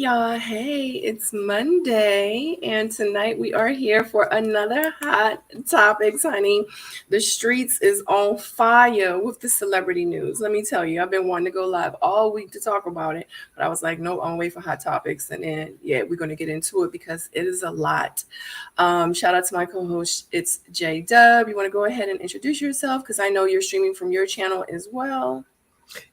y'all. Hey, it's Monday, and tonight we are here for another hot topics, honey. The streets is on fire with the celebrity news. Let me tell you, I've been wanting to go live all week to talk about it, but I was like, no, I'll wait for hot topics, and then we're gonna get into it because it is a lot. Shout out to my co-host, it's J Dub. You want to go ahead and introduce yourself because I know you're streaming from your channel as well.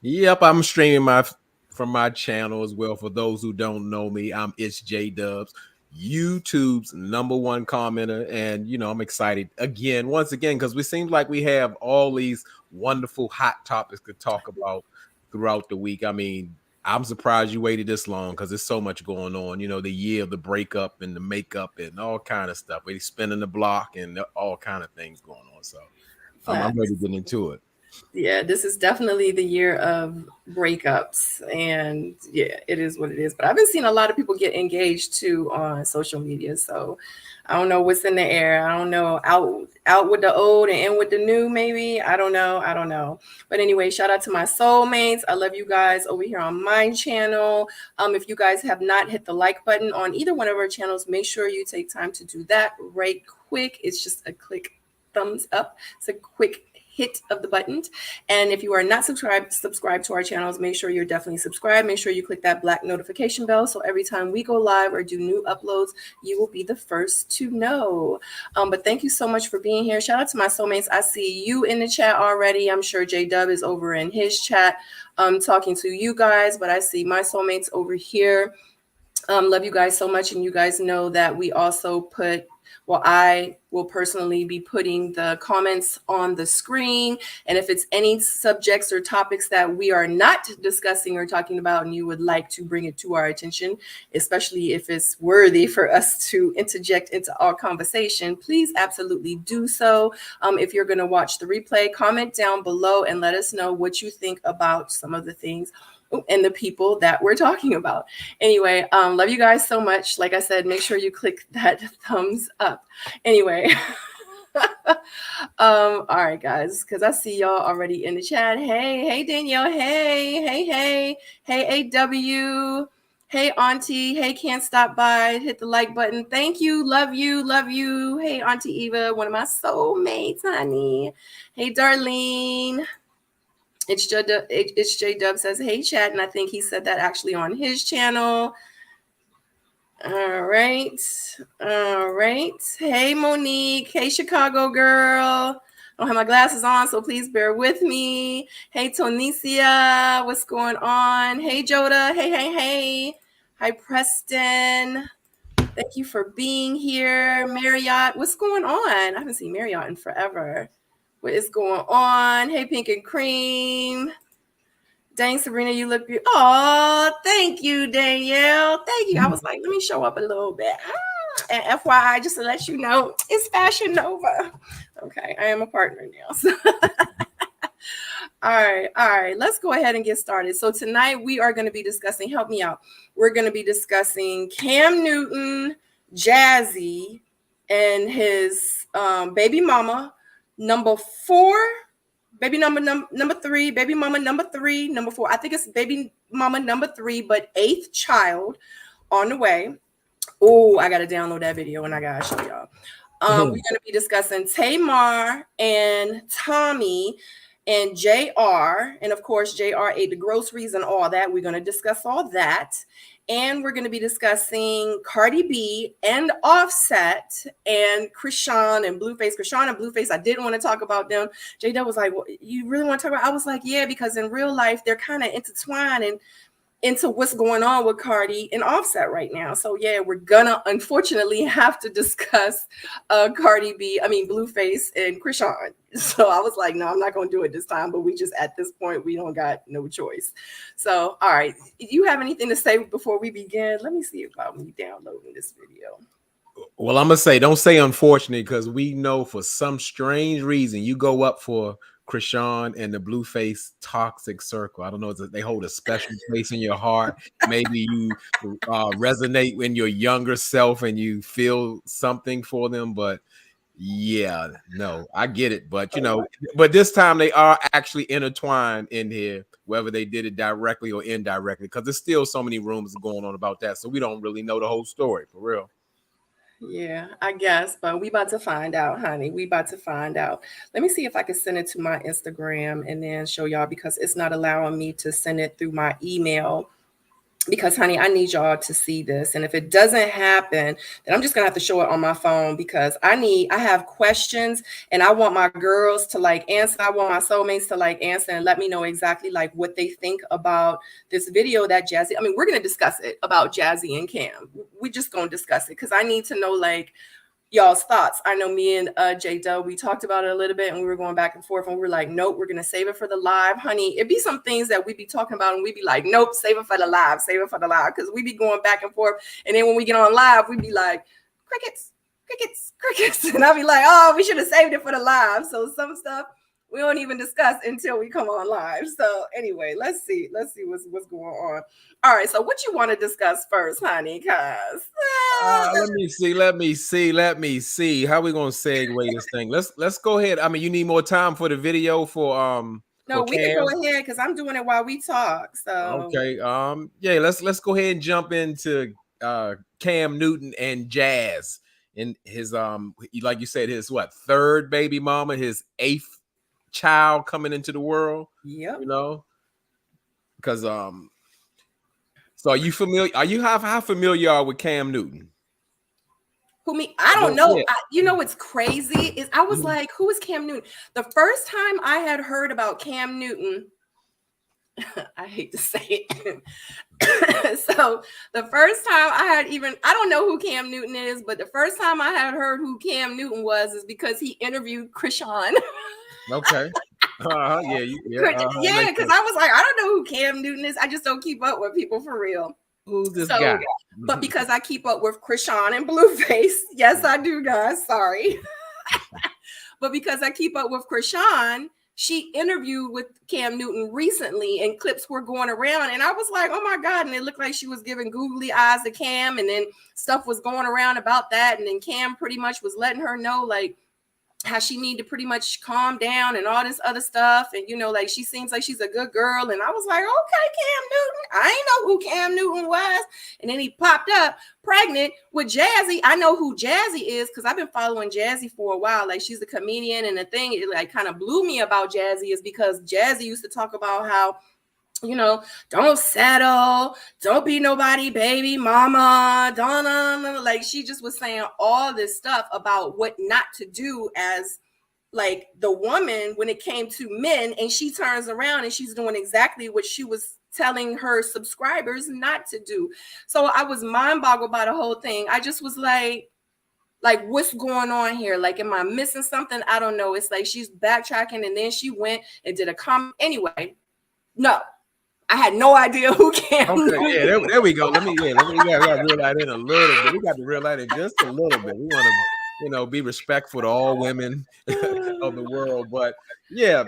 Yep, I'm streaming my from my channel as well. For those who don't know me, I'm It's J Dubs, YouTube's #1 commenter, and I'm excited once again, because we seem like we have all these wonderful hot topics to talk about throughout the week. I mean, I'm surprised you waited this long because there's so much going on. The year of the breakup and the makeup and all kind of stuff. We're spinning the block and all kind of things going on. So I'm ready to get into it. Yeah, this is definitely the year of breakups, and yeah, it is what it is. But I've been seeing a lot of people get engaged too on social media, so I don't know what's in the air. I don't know, out with the old and in with the new, maybe. I don't know. But anyway, shout out to my soulmates. I love you guys over here on my channel. If you guys have not hit the like button on either one of our channels, make sure you take time to do that right quick. It's just a click thumbs up. It's a quick hit of the button. And if you are not subscribe to our channels, make sure you're definitely subscribed. Make sure you click that black notification bell, so every time we go live or do new uploads, you will be the first to know. But thank you so much for being here. Shout out to my soulmates. I see you in the chat already. I'm sure J Dub is over in his chat talking to you guys, but I see my soulmates over here. Love you guys so much, and you guys know that we also I will personally be putting the comments on the screen. And if it's any subjects or topics that we are not discussing or talking about and you would like to bring it to our attention, especially if it's worthy for us to interject into our conversation, please absolutely do so. If you're going to watch the replay, comment down below and let us know what you think about some of the things and the people that we're talking about. Anyway, love you guys so much. Like I said, make sure you click that thumbs up. Anyway, all right, guys, because I see y'all already in the chat. Hey, Danielle. Hey, AW. Hey, Auntie. Hey, can't stop by. Hit the like button. Thank you. Love you. Hey, Auntie Eva, one of my soulmates, honey. Hey, Darlene. It's J Dub says, hey, chat. And I think he said that actually on his channel. All right. Hey, Monique. Hey, Chicago girl. I don't have my glasses on, so please bear with me. Hey, Tonicia. What's going on? Hey, Joda. Hey. Hi, Preston. Thank you for being here. Marriott. What's going on? I haven't seen Marriott in forever. What is going on? Hey, Pink and Cream. Dang, Sabrina, you look beautiful. Oh, thank you, Danielle. Thank you. I was like, let me show up a little bit. And FYI, just to let you know, it's Fashion Nova. Okay, I am a partner now. So. All right. Let's go ahead and get started. So tonight we are going to be discussing, help me out. We're going to be discussing Cam Newton, Jazzy, and his baby mama, number 4. Baby number 3, baby mama number 3, number 4. I think it's baby mama number 3, but 8th child on the way. Oh, I gotta download that video and I gotta show y'all. We're gonna be discussing Tamar and Tommy and JR, and of course JR ate the groceries and all that. We're gonna discuss all that. And we're going to be discussing Cardi B and Offset and Krishan and Blueface. Krishan and Blueface, I didn't want to talk about them. J-Dub was like, well, you really want to talk about? I was like, yeah, because in real life, they're kind of intertwined and into what's going on with Cardi and Offset right now. So yeah, we're gonna unfortunately have to discuss Blueface and Krishan. So I was like, no, I'm not gonna do it this time, but we just, at this point, we don't got no choice. So, all right, you have anything to say before we begin? Let me see if I'm downloading this video. Well, I'm gonna say, don't say unfortunately, because we know for some strange reason you go up for Krishan and the Blueface toxic circle. I don't know, they hold a special place in your heart. Maybe you resonate in your younger self and you feel something for them, but Yeah, no, I get it, but but this time they are actually intertwined in here, whether they did it directly or indirectly, because there's still so many rumors going on about that, so we don't really know the whole story for real. Yeah, I guess, but we about to find out, honey. We about to find out. Let me see if I can send it to my Instagram and then show y'all because it's not allowing me to send it through my email because honey, I need y'all to see this. And if it doesn't happen, then I'm just gonna have to show it on my phone because I have questions and I want my girls to like answer. I want my soulmates to like answer and let me know exactly like what they think about this video that Jazzy. I mean, we're gonna discuss it about Jazzy and Cam. We just gonna discuss it because I need to know like y'all's thoughts. I know me and J Dub, we talked about it a little bit and we were going back and forth and we were like, nope, we're gonna save it for the live. Honey, it'd be some things that we be talking about and we'd be like, nope, save it for the live, save it for the live. Cause we be going back and forth. And then when we get on live, we be like, crickets, crickets, crickets. And I'll be like, oh, we should have saved it for the live. So some stuff we don't even discuss until we come on live. So anyway, let's see what's going on. All right, so what you want to discuss first, honey? Cause Let me see. How we gonna segue this thing? Let's go ahead. I mean, you need more time for the video no, for we can go Cam. ahead because I'm doing it while we talk. So Okay. Yeah, let's go ahead and jump into Cam Newton and Jazz and his like you said, his what, third baby mama, his eighth child coming into the world. yep. You know, because so are you familiar? Are you how familiar are with Cam Newton? Who me? I don't Well, know. yeah. You know what's crazy is I was Mhm. like, who is Cam Newton? The first time I had heard about Cam Newton, I hate to say it. So the first time I don't know who Cam Newton is, but the first time I had heard who Cam Newton was is because he interviewed Krishan. Okay. Yeah, yeah. Yeah, Makes because sense. I was like, I don't know who Cam Newton is. I just don't keep up with people for real. Who's this So, guy? but because I keep up with Krishan and Blueface, yes, I do, guys. Sorry. But because I keep up with Krishan, she interviewed with Cam Newton recently and clips were going around. And I was like, oh my God. And it looked like she was giving googly eyes to Cam. And then stuff was going around about that. And then Cam pretty much was letting her know, like, how she need to pretty much calm down and all this other stuff. And, you know, like she seems like she's a good girl. And I was like, okay, Cam Newton. I ain't know who Cam Newton was. And then he popped up pregnant with Jazzy. I know who Jazzy is because I've been following Jazzy for a while. Like she's a comedian. And the thing it like kind of blew me about Jazzy is because Jazzy used to talk about how, you know, don't settle, don't be nobody, baby mama, don't like she just was saying all this stuff about what not to do as like the woman when it came to men, and she turns around and she's doing exactly what she was telling her subscribers not to do. So I was mind boggled by the whole thing. I just was like what's going on here? Like, am I missing something? I don't know. It's like she's backtracking and then she went and did a comment. Anyway, no, I had no idea who Cam. Okay, yeah, there we go. Let me we gotta reel that in a little bit. We got to reel that in just a little bit. We want to, be respectful to all women of the world. But yeah,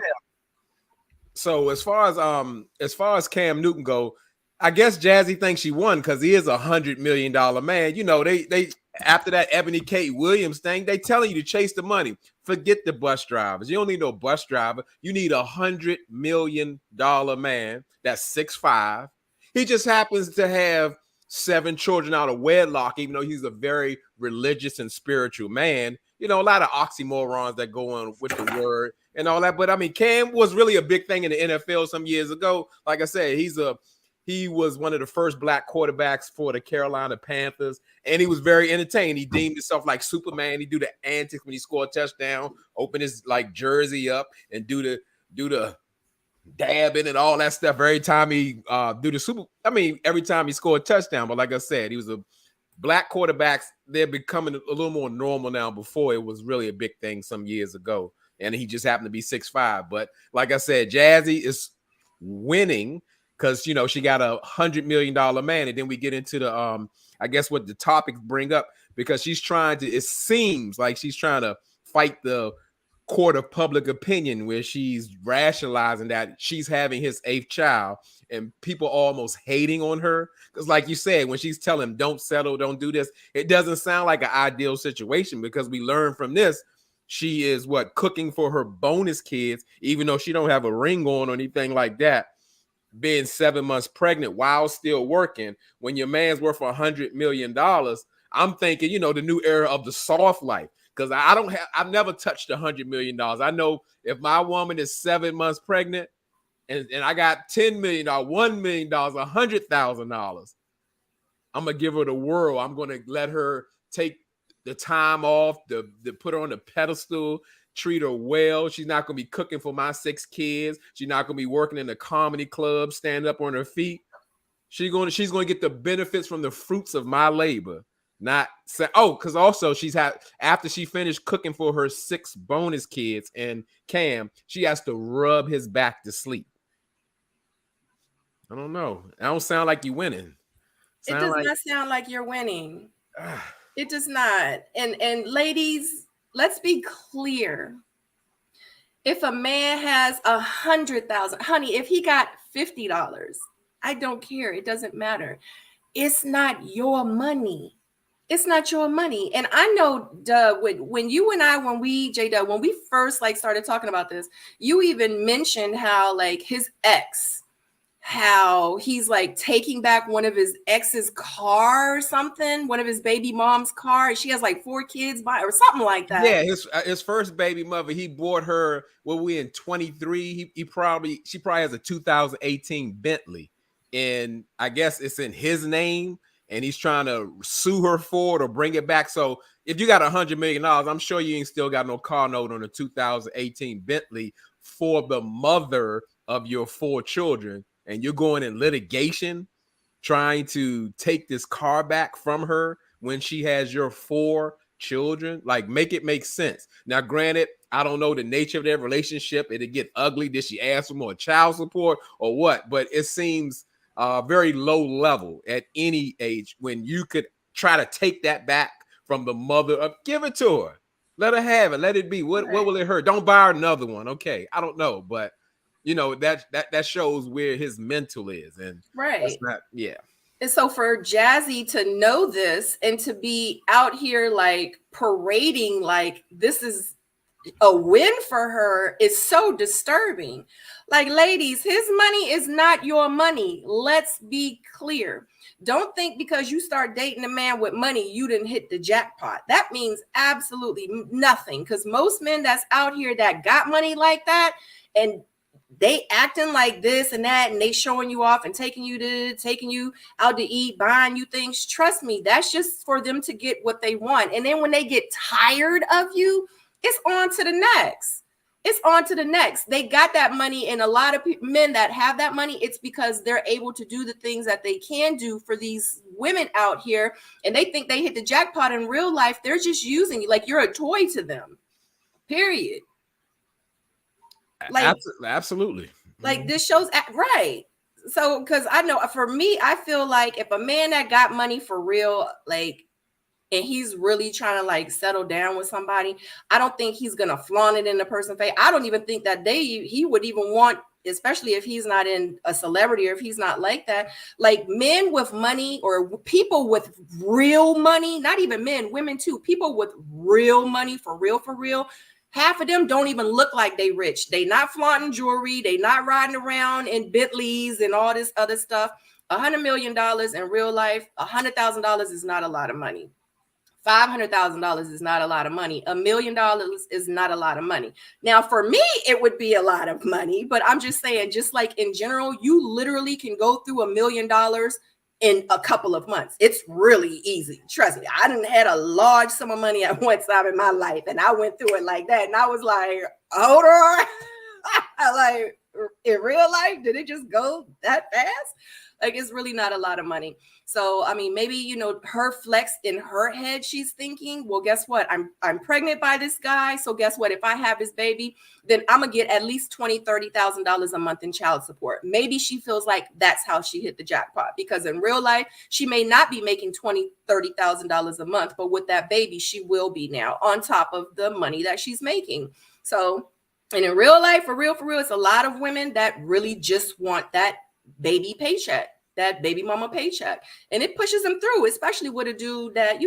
so as far as Cam Newton go, I guess Jazzy thinks she won because he is $100 million man. You know, they after that Ebony Kate Williams thing, they telling you to chase the money. Forget the bus drivers. You don't need no bus driver. You need $100 million man that's 6'5". He just happens to have 7 children out of wedlock, even though he's a very religious and spiritual man. You know, a lot of oxymorons that go on with the word and all that. But I mean, Cam was really a big thing in the NFL some years ago. Like I said, he was one of the first black quarterbacks for the Carolina Panthers, and he was very entertaining. He deemed himself like Superman. He do the antics when he scored a touchdown, open his like jersey up, and do the dabbing and all that stuff. Every time he every time he scored a touchdown. But like I said, he was a black quarterbacks. They're becoming a little more normal now. Before it was really a big thing some years ago, and he just happened to be 6'5". But like I said, Jazzy is winning because she got $100 million man, and then we get into the I guess what the topics bring up, because she's trying to, it seems like she's trying to fight the court of public opinion, where she's rationalizing that she's having his 8th child, and people almost hating on her because, like you said, when she's telling him don't settle, don't do this, it doesn't sound like an ideal situation, because we learned from this she is what, cooking for her bonus kids, even though she don't have a ring on or anything like that, being 7 months pregnant while still working. When your man's worth $100 million, I'm thinking, the new era of the soft life. Because I've never touched $100 million. I know if my woman is 7 months pregnant and I got $10 million, $1 million, $100,000, I'm gonna give her the world. I'm gonna let her take the time off, to put her on the pedestal, treat her well. She's not gonna be cooking for my 6 kids. She's not gonna be working in a comedy club, stand up on her feet. She's gonna get the benefits from the fruits of my labor. Not say, because also after she finished cooking for her 6 bonus kids and Cam, she has to rub his back to sleep. I don't know. I don't sound like you winning. It does not sound like you're winning. It does not. And ladies, let's be clear. If a man has 100,000, honey, if he got $50, I don't care. It doesn't matter. It's not your money. It's not your money. And I know, when you and I, when we first started talking about this, you even mentioned how his ex, how he's taking back one of his ex's car or something, one of his baby mom's car. She has 4 kids by or something like that. Yeah, his first baby mother, he bought her, we in 23. She probably has a 2018 Bentley, and I guess it's in his name, and he's trying to sue her for it or bring it back. So if you got $100 million, I'm sure you ain't still got no car note on a 2018 Bentley for the mother of your 4 children. And you're going in litigation trying to take this car back from her when she has your 4 children. Make it make sense. Now, granted, I don't know the nature of their relationship. It'd get ugly. Did she ask for more child support or what? But it seems very low level at any age when you could try to take that back from the mother of, give it to her. Let her have it. Let it be. What will it hurt? Don't buy her another one. Okay. I don't know, but that shows where his mental is, and that's not, yeah. And so for Jazzy to know this and to be out here parading this is a win for her is so disturbing. Ladies, his money is not your money. Let's be clear. Don't think because you start dating a man with money, you didn't hit the jackpot. That means absolutely nothing, because most men that's out here that got money like that, and they acting like this and that, and they showing you off and taking you out to eat, buying you things. Trust me, that's just for them to get what they want. And then when they get tired of you, it's on to the next. It's on to the next. They got that money, and a lot of men that have that money, it's because they're able to do the things that they can do for these women out here, and they think they hit the jackpot. In real life, they're just using you like you're a toy to them. Period. Absolutely. This shows right. So, because I know for me, I feel like if a man that got money for real, and he's really trying to settle down with somebody, I don't think he's gonna flaunt it in the person's face. I don't even think that he would even want, especially if he's not in a celebrity or if he's not like that. Men with money or people with real money, not even men, women too, people with real money for real. Half of them don't even look like they rich. They not flaunting jewelry. They not riding around in Bentleys and all this other stuff. $100 million in real life, $100,000 is not a lot of money. $500,000 is not a lot of money. $1 million is not a lot of money. Now, for me, it would be a lot of money, but I'm just saying, just in general, you literally can go through $1 million in a couple of months. It's really easy. Trust me. I didn't had a large sum of money at one time in my life, and I went through it like that. And I was like, hold on. In real life, did it just go that fast? It's really not a lot of money. So, I mean, maybe, her flex in her head, she's thinking, well, guess what? I'm pregnant by this guy. So guess what? If I have his baby, then I'm going to get at least $20,000, $30,000 a month in child support. Maybe she feels like that's how she hit the jackpot, because in real life, she may not be making $20,000, $30,000 a month, but with that baby, she will be now on top of the money that she's making. So, and in real life, for real, it's a lot of women that really just want that baby paycheck, that baby mama paycheck, and it pushes them through, especially with a dude that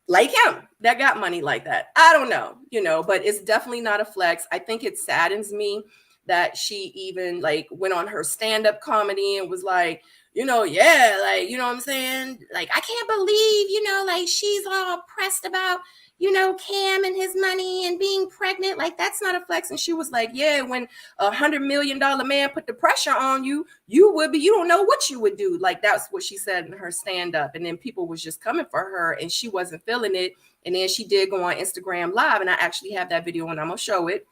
like him that got money like that. I don't know, but it's definitely not a flex. I think it saddens me that she even like went on her stand-up comedy and was like, yeah, like, you know what I'm saying? Like, I can't believe, like she's all pressed about, Cam and his money and being pregnant. Like, that's not a flex. And she was like, yeah, when $100 million man put the pressure on you, you don't know what you would do. Like, that's what she said in her stand-up. And then people was just coming for her and she wasn't feeling it. And then she did go on Instagram Live, and I actually have that video and I'm gonna show it,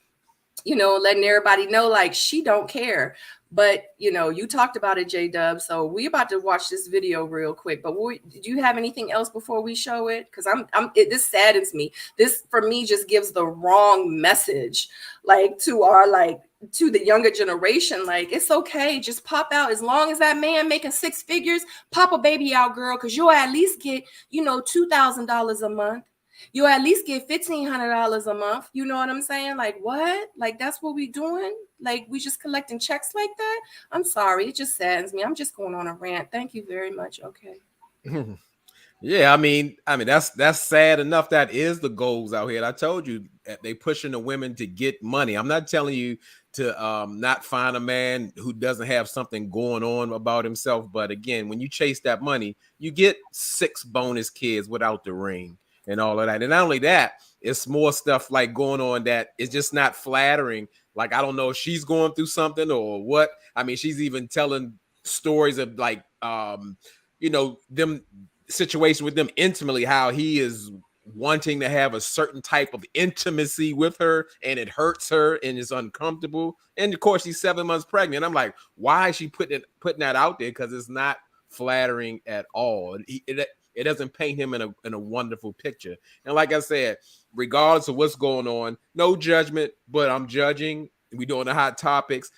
letting everybody know like she don't care. But you talked about it, J-Dub, so we about to watch this video real quick. But did you have anything else before we show it? Because this saddens me. This for me just gives the wrong message, like to the younger generation. Like, it's okay, just pop out. As long as that man making six figures, pop a baby out, girl, because you'll at least get $2,000 a month. You at least get $1,500 a month. You know what I'm saying? Like, what? Like, that's what we doing? Like, we just collecting checks like that? I'm sorry. It just saddens me. I'm just going on a rant. Thank you very much. Okay. Yeah, I mean, that's sad enough. That is the goals out here. And I told you they pushing the women to get money. I'm not telling you to not find a man who doesn't have something going on about himself. But again, when you chase that money, you get 6 bonus kids without the ring and all of that. And not only that, it's more stuff like going on that is just not flattering. Like, I don't know if she's going through something or what. I mean, she's even telling stories of like, them situation with them intimately, how he is wanting to have a certain type of intimacy with her and it hurts her and is uncomfortable. And of course, she's 7 months pregnant. I'm like, why is she putting that out there? Because it's not flattering at all. It doesn't paint him in a wonderful picture. And like I said, regardless of what's going on, no judgment, but I'm judging. We doing the hot topics.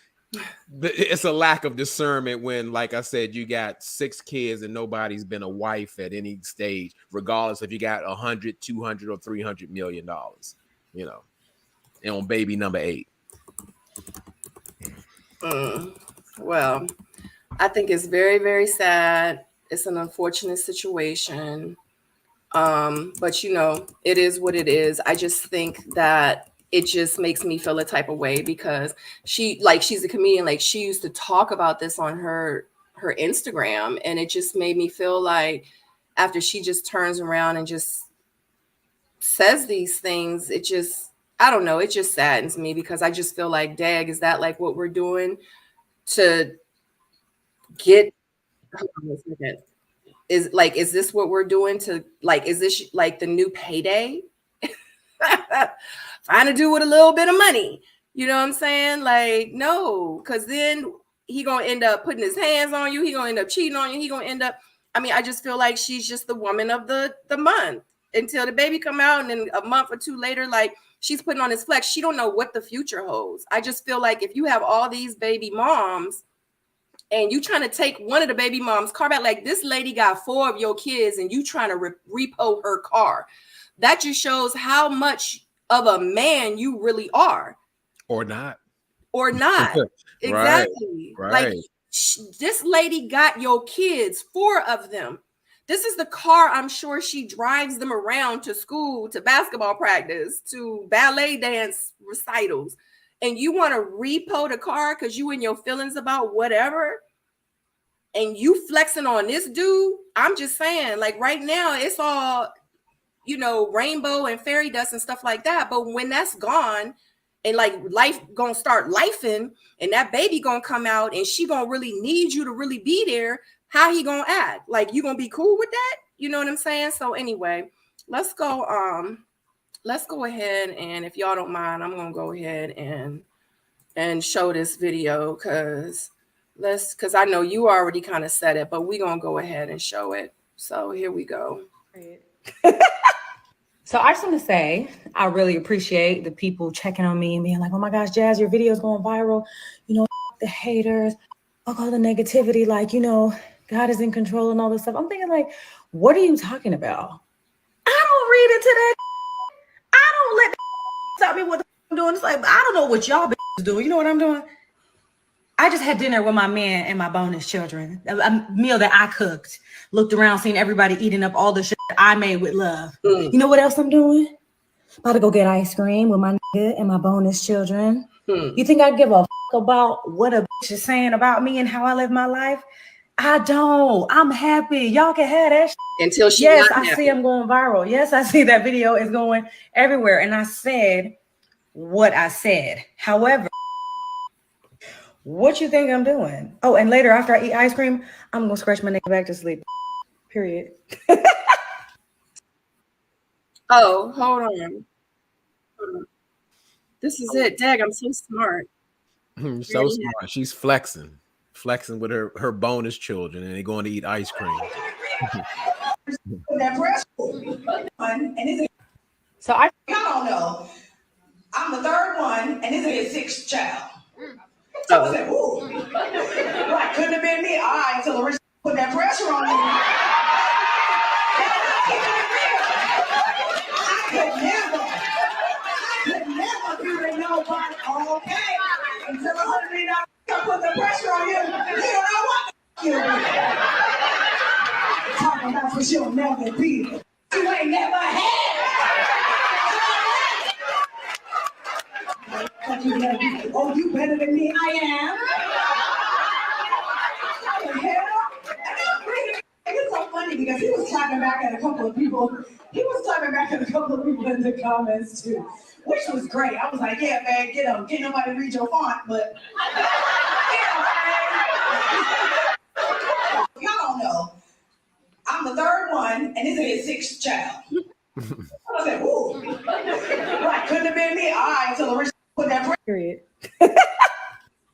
It's a lack of discernment when, like I said, you got 6 kids and nobody's been a wife at any stage, regardless if you got 100, 200, or $300 million, and on baby number 8. Well, I think it's very, very sad. It's an unfortunate situation. But it is what it is. I just think that it just makes me feel a type of way because she's a comedian. Like, she used to talk about this on her Instagram, and it just made me feel like after she just turns around and just says these things, I don't know, it just saddens me because I just feel like, dag, is that like what we're doing to get, hold on a second. Is this what we're doing to, like, is this like the new payday? Trying to do with a little bit of money. You know what I'm saying? Like, no, because then he gonna end up putting his hands on you. He gonna end up cheating on you. He gonna end up, I just feel like she's just the woman of the month until the baby come out, and then a month or two later, like, she's putting on his flex. She don't know what the future holds. I just feel like if you have all these baby moms and you trying to take one of the baby mom's car back, like, this lady got 4 of your kids and you trying to repo her car, that just shows how much of a man you really are. Or not. Exactly. Right. Like, this lady got your kids, 4 of them. This is the car I'm sure she drives them around to school, to basketball practice, to ballet dance recitals. And you want to repo the car because you in your feelings about whatever, and you flexing on this dude. I'm just saying, like, right now it's all, rainbow and fairy dust and stuff like that. But when that's gone and like life gonna start lifing and that baby gonna come out and she gonna really need you to really be there, how he gonna act? Like, you gonna be cool with that? You know what I'm saying? So anyway, let's go ahead, and if y'all don't mind, I'm gonna go ahead and show this video because I know you already kind of said it, but we gonna go ahead and show it. So here we go. So I just want to say, I really appreciate the people checking on me and being like, oh my gosh, Jazz, your video's going viral. The haters, all the negativity, like, God is in control and all this stuff. I'm thinking, like, what are you talking about? I don't read into that. I don't let tell me what I'm doing. It's like, I don't know what y'all doing. You know what I'm doing? I just had dinner with my man and my bonus children. A meal that I cooked. Looked around, seen everybody eating up all the shit I made with love. You know what else I'm doing? About to go get ice cream with my nigga and my bonus children. You think I give a about what a bitch is saying about me and how I live my life? I don't. I'm happy. Y'all can have that shit. Until she Yes, I see I'm going viral. Yes, I see that video is going everywhere. And I said what I said. However, what you think I'm doing? Oh, and later after I eat ice cream, I'm gonna scratch my nigga back to sleep. Period. Oh, hold on. This is it. Dag, I'm so smart. So smart. She's flexing with her bonus children, and they're going to eat ice cream. So I don't know. I'm the third one, and this is his sixth child. So I said, ooh, right, couldn't have been me. All right, until the rich put that pressure on you. I could never be with nobody. Okay, until $100 million put the pressure on you. You don't know what you'll be. Talking about what you'll never be. You ain't never had. Oh, you better than me. I am. What the hell? It's so funny because he was talking back at a couple of people. He was talking back at a couple of people in the comments too, which was great. I was like, yeah, man, get them. Can't nobody read your font, but y'all don't know. I'm the third one, and this is his sixth child. I said, ooh, right, couldn't have been me. All right, until the rich put that period.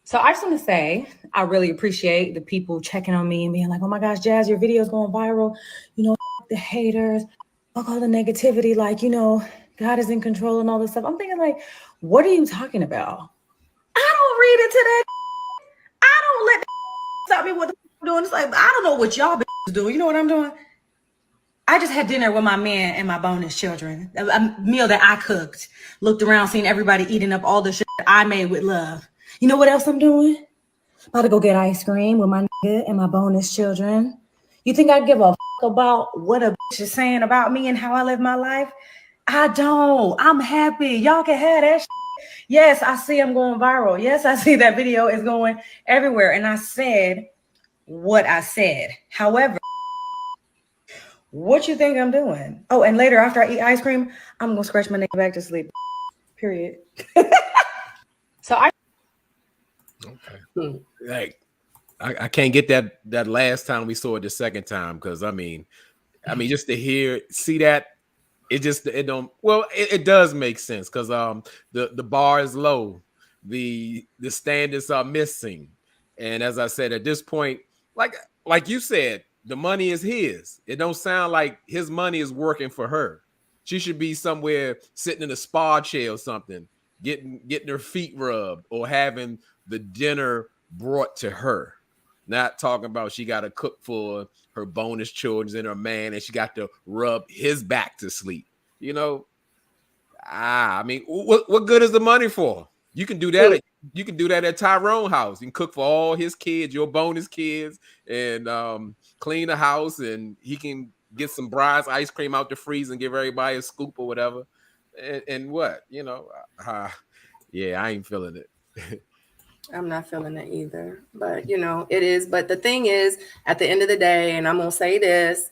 So I just want to say, I really appreciate the people checking on me and being like, oh my gosh, Jazz, your video's going viral. You know, the haters, all the negativity, like, you know, God is in control and all this stuff. I'm thinking like, what are you talking about? I don't read into that. I don't let stop me what I'm doing. It's like, I don't know what y'all doing. You know what I'm doing? I just had dinner with my man and my bonus children. A meal that I cooked. Looked around, seen everybody eating up all the shit I made with love. You know what else I'm doing? About to go get ice cream with my nigga and my bonus children. You think I give a about what a bitch is saying about me and how I live my life? I don't. I'm happy. Y'all can have that shit. Yes, I see I'm going viral. Yes, I see that video is going everywhere. And I said what I said. However, what you think I'm doing? Oh, and later after I eat ice cream, I'm gonna scratch my nigga back to sleep. Period. So I Like, I can't get that last time we saw it the second time, because I mean just to see that, it does make sense, because the bar is low, the standards are missing, and as I said, at this point, like you said, the money is his. It don't sound like his money is working for her. She should be somewhere sitting in a spa chair or something, getting her feet rubbed, or having the dinner brought to her. Not talking about she got to cook for her bonus children and her man, and she got to rub his back to sleep. You know, I mean, what good is the money for? You can do that. You can do that at Tyrone's house. You can cook for all his kids, your bonus kids, and clean the house, and he can get some Bride's ice cream out the freezer and give everybody a scoop or whatever. And what, you know, yeah, I ain't feeling it. I'm not feeling it either, but you know, it is. But the thing is, at the end of the day, and I'm going to say this,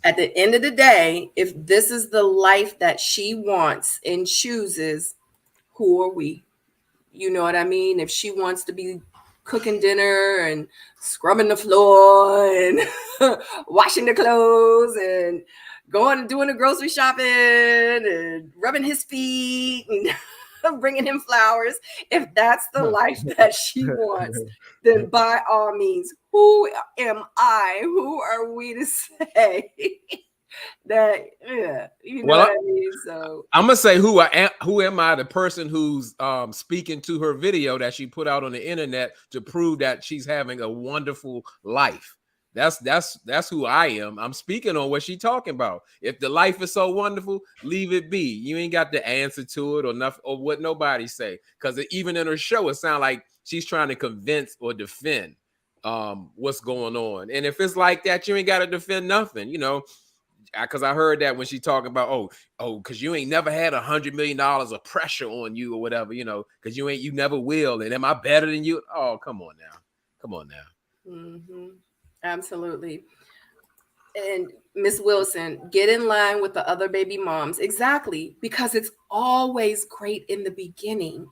at the end of the day, if this is the life that she wants and chooses, who are we? You know what I mean? If she wants to be cooking dinner and scrubbing the floor and washing the clothes and going and doing the grocery shopping and rubbing his feet and bringing him flowers, if that's the life that she wants, then by all means, who am I? Who are we to say that? Yeah, you know what I mean. So I'm gonna say who am I, the person who's speaking to her video that she put out on the internet to prove that she's having a wonderful life. That's who I am. I'm speaking on what she talking about. If the life is so wonderful, leave it be. You ain't got the answer to it or nothing or what nobody say. Because even in her show, it sounds like she's trying to convince or defend what's going on. And if it's like that, you ain't got to defend nothing, you know. Because I heard that when she talking about because you ain't never had $100 million of pressure on you or whatever, you know, because you never will. And am I better than you? Oh, come on now. Mm-hmm. Absolutely. And Miss Wilson, get in line with the other baby moms. Exactly. Because it's always great in the beginning.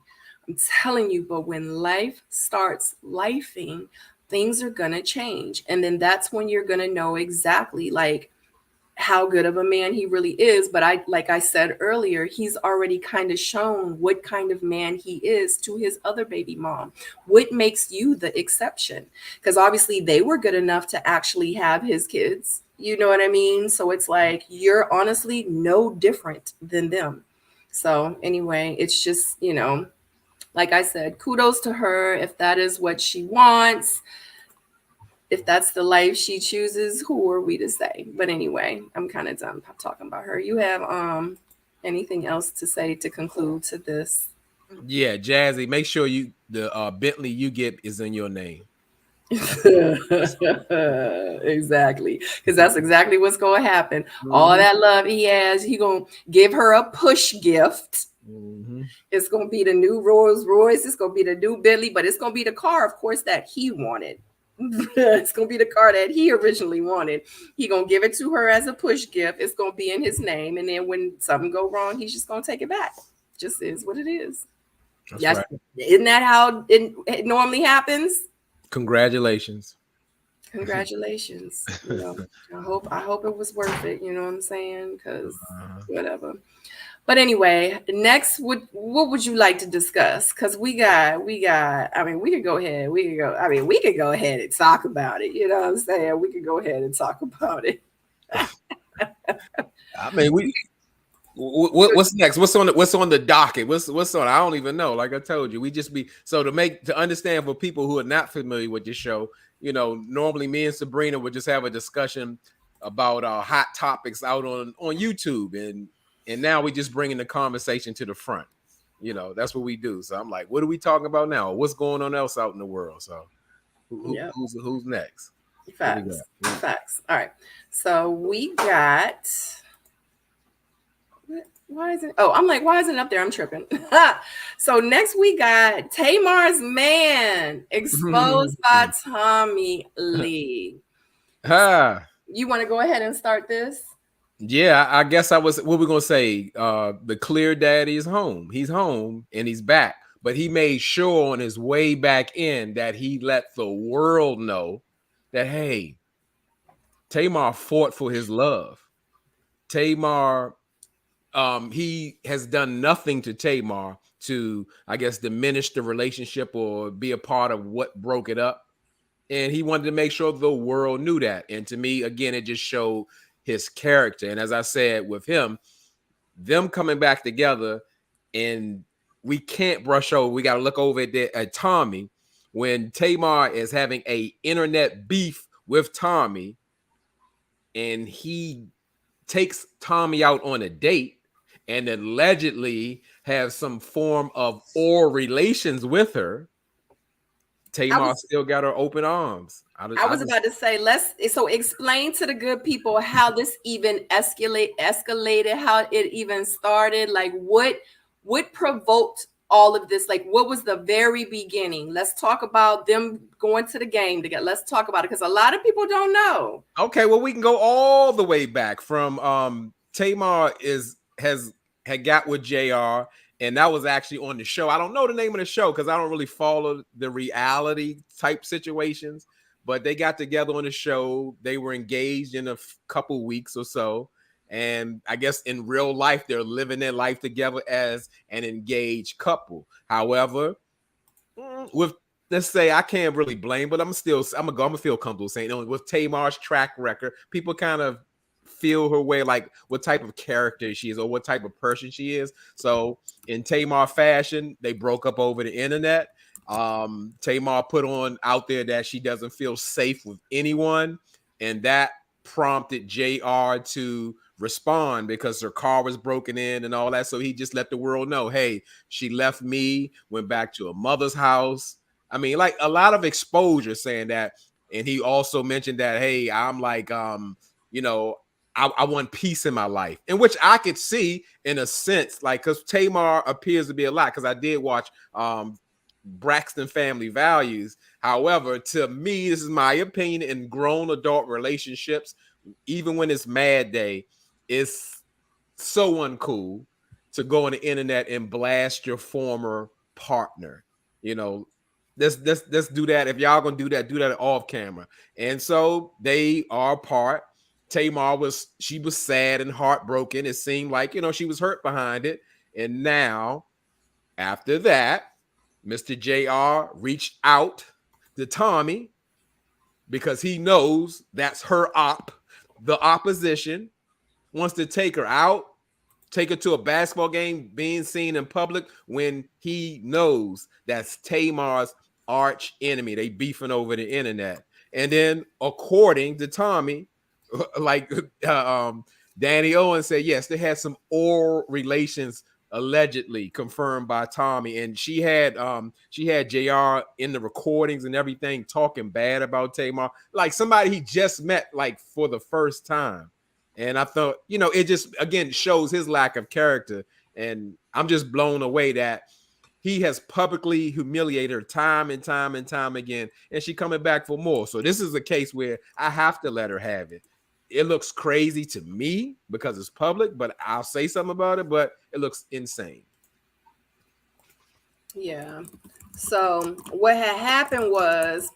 I'm telling you, but when life starts lifing, things are going to change. And then that's when you're going to know exactly like how good of a man he really is. But like I said earlier, he's already kind of shown what kind of man he is to his other baby mom. What makes you the exception? Because obviously they were good enough to actually have his kids. You know what I mean? So it's like you're honestly no different than them. So anyway, it's just, you know, like I said, kudos to her if that is what she wants. If that's the life she chooses, who are we to say? But anyway, I'm kind of done talking about her. You have anything else to say to conclude to this? Yeah, Jazzy, make sure the Bentley you get is in your name. Exactly, because that's exactly what's going to happen. Mm-hmm. All that love he has, he gonna give her a push gift. Mm-hmm. It's gonna be the new Rolls Royce. It's gonna be the new Bentley, but it's gonna be the car, of course, that he wanted. It's gonna be the car that he originally wanted. He gonna give it to her as a push gift. It's gonna be in his name, and then when something go wrong, he's just gonna take it back. Just is what it is. That's right. Isn't that how it normally happens? Congratulations. Congratulations. You know, I hope it was worth it. You know what I'm saying? Because whatever. But anyway, next, what would you like to discuss? Because we got. I mean, we could go ahead. We could go ahead and talk about it. You know what I'm saying? We could go ahead and talk about it. I mean, what's next? What's on the docket? What's on? I don't even know. Like I told you, we just be to understand for people who are not familiar with your show. You know, normally me and Sabrina would just have a discussion about hot topics out on YouTube, and now we just bringing the conversation to the front. You know, that's what we do. So I'm like, what are we talking about now? What's going on else out in the world? So who's next? Facts. All right. So we got. Why isn't? Oh, I'm like, why isn't it up there? I'm tripping. So next we got Tamar's man exposed by Tommy Lee. You want to go ahead and start this? Yeah, I guess what we're gonna say. The clear daddy is home. He's home and he's back. But he made sure on his way back in that he let the world know that, hey, Tamar fought for his love. Tamar, he has done nothing to Tamar to, I guess, diminish the relationship or be a part of what broke it up. And he wanted to make sure the world knew that. And to me, again, it just showed his character. And as I said with him, them coming back together, and we can't brush over. We got to look over at Tommy when Tamar is having a internet beef with Tommy, and he takes Tommy out on a date and allegedly has some form of oral relations with her. Tamar still got her open arms. I was about to say, so explain to the good people how this even escalated, how it even started, like what provoked all of this, like what was the very beginning? Let's talk about them going to the game together. Let's talk about it because a lot of people don't know. Okay, well, we can go all the way back from Tamar had got with JR, and that was actually on the show. I don't know the name of the show because I don't really follow the reality type situations, but they got together on the show. They were engaged in a couple weeks or so. And I guess in real life, they're living their life together as an engaged couple. However, let's say I can't really blame, but I'm gonna feel comfortable saying with Tamar's track record, people kind of feel her way, like what type of character she is or what type of person she is. So in Tamar fashion, they broke up over the internet. Tamar put on out there that she doesn't feel safe with anyone. and that prompted JR to respond because her car was broken in and all that. So he just let the world know, hey, she left me, went back to her mother's house. I mean, like a lot of exposure saying that. And he also mentioned that, hey, I'm like, you know, I want peace in my life, in which I could see in a sense, like, because Tamar appears to be a lot, because I did watch Braxton Family Values. However, to me, this is my opinion, in grown adult relationships, even when it's mad day, it's so uncool to go on the internet and blast your former partner. You know, let's do that. If y'all gonna do that off camera. And so they are apart. Tamar was sad and heartbroken. It seemed like, you know, she was hurt behind it. And now, after that, Mr. JR reached out to Tommy because he knows that's her the opposition, wants to take her out, take her to a basketball game, being seen in public when he knows that's Tamar's arch enemy. They beefing over the internet. And then, according to Tommy, like Danny Owen said, yes, they had some oral relations allegedly confirmed by Tommy, and she had JR in the recordings and everything talking bad about Tamar, like somebody he just met like for the first time. And I thought, you know, it just again shows his lack of character. And I'm just blown away that he has publicly humiliated her time and time and time again, and she coming back for more. So this is a case where I have to let her have it. It looks crazy to me because it's public, but I'll say something about it, but it looks insane. Yeah. So what had happened was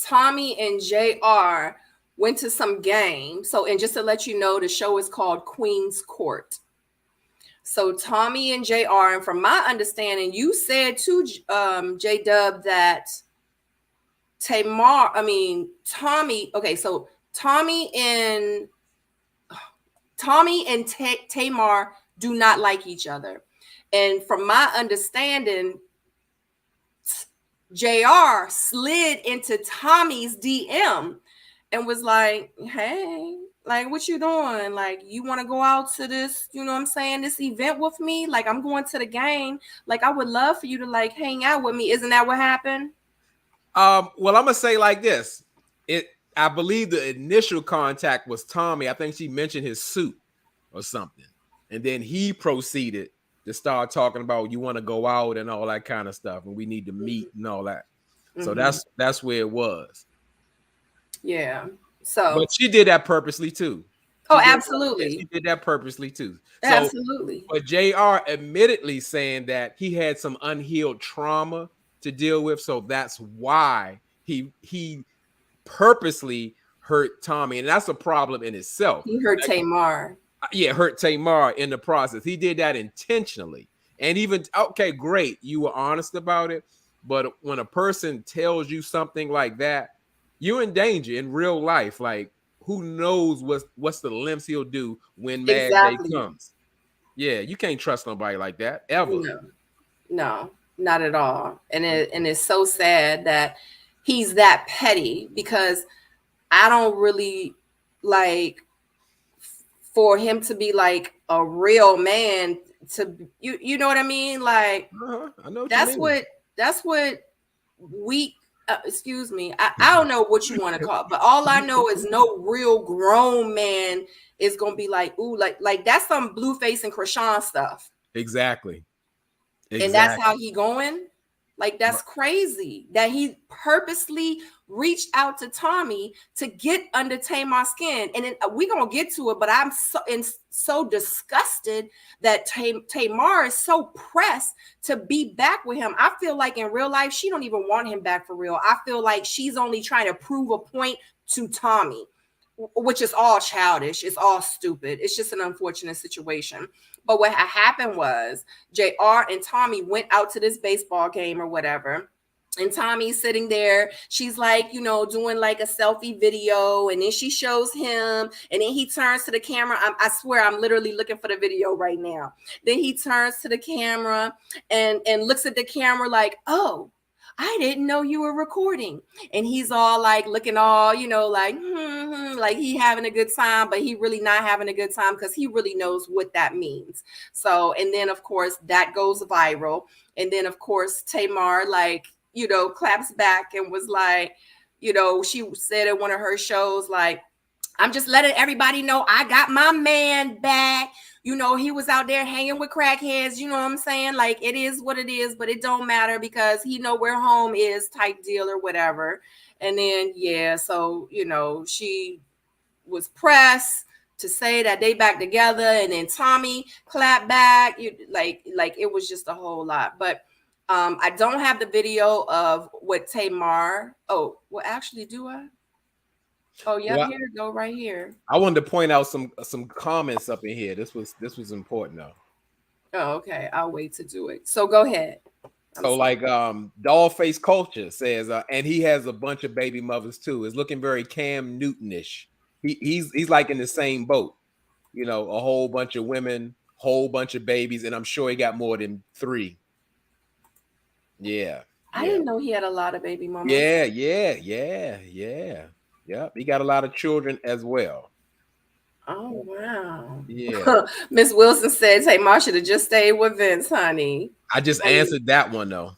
Tommy and JR went to some game. So, and just to let you know, the show is called Queen's Court. So Tommy and JR, and from my understanding, you said to J-Dub that Tommy, okay, so Tommy and Tamar do not like each other. And from my understanding, JR slid into Tommy's DM and was like, hey, like, what you doing? Like, you want to go out to this, you know what I'm saying, this event with me? Like, I'm going to the game. Like, I would love for you to, like, hang out with me. Isn't that what happened? Well, I'm going to say like this. I believe the initial contact was Tommy. I think she mentioned his suit or something. And then he proceeded to start talking about, you want to go out and all that kind of stuff, and we need to meet and all that. So that's where it was. Yeah. So, but she did that purposely too. She did that purposely too. So, absolutely. But JR admittedly saying that he had some unhealed trauma to deal with, so that's why he purposely hurt Tommy, and that's a problem in itself. He hurt Tamar. Yeah, hurt Tamar in the process. He did that intentionally. And even, okay, great, you were honest about it. But when a person tells you something like that, you're in danger in real life. Like, who knows what's the lengths he'll do when mad day comes. Yeah, you can't trust nobody like that ever. No, not at all. And it's so sad that he's that petty, because I don't really like for him to be like a real man to you know what I mean? Like, I know that's what we excuse me. I don't know what you want to call it, but all I know is no real grown man is gonna be like, ooh, like that's some Blueface and Krishan stuff. Exactly. And that's how he going. Like, that's crazy that he purposely reached out to Tommy to get under Tamar's skin. And then we're going to get to it, but I'm so disgusted that Tamar is so pressed to be back with him. I feel like in real life, she don't even want him back for real. I feel like she's only trying to prove a point to Tommy, which is all childish. It's all stupid. It's just an unfortunate situation. But what happened was JR and Tommy went out to this baseball game or whatever. And Tommy's sitting there. She's like, you know, doing like a selfie video. And then she shows him. And then he turns to the camera. I swear I'm literally looking for the video right now. Then he turns to the camera and looks at the camera like, oh, I didn't know you were recording. And he's all like looking all, like, like he having a good time, but he really not having a good time because he really knows what that means. So, and then of course that goes viral. And then of course Tamar like, claps back and was like, she said in one of her shows, like, I'm just letting everybody know I got my man back. He was out there hanging with crackheads. You know what I'm saying? Like, it is what it is, but it don't matter because he know where home is type deal or whatever. And then, yeah, so, she was pressed to say that they back together. And then Tommy clapped back. Like it was just a whole lot. But I don't have the video of what Tamar. Oh, well, actually, do I? Oh, yeah, Well, here we go, right here. I wanted to point out some comments up in here. This was important though. Oh, okay. I'll wait to do it. So go ahead. So like Dollface Culture says, and he has a bunch of baby mothers too. It's looking very Cam Newton-ish. He's like in the same boat, a whole bunch of women, whole bunch of babies, and I'm sure he got more than 3. Yeah. I didn't know he had a lot of baby mamas. Yeah. Yep. He got a lot of children as well. Oh wow. Yeah. Miss Wilson said Tamar should have just stayed with Vince, honey. I just answered that one though.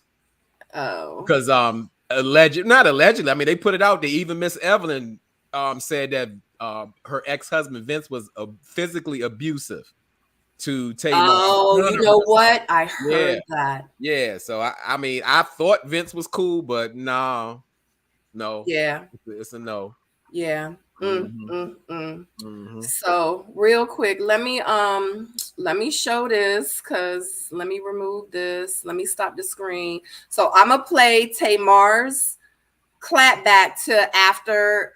Oh. Because not allegedly. I mean, they put it out there. Even Miss Evelyn said that her ex-husband Vince was physically abusive to Tamar. Oh, you know what? I heard that. Yeah. So I mean, I thought Vince was cool, but no. Yeah. It's a no. Yeah. So real quick, let me show this because let me remove this. Let me stop the screen. So I'm gonna play Tamar's clap back to after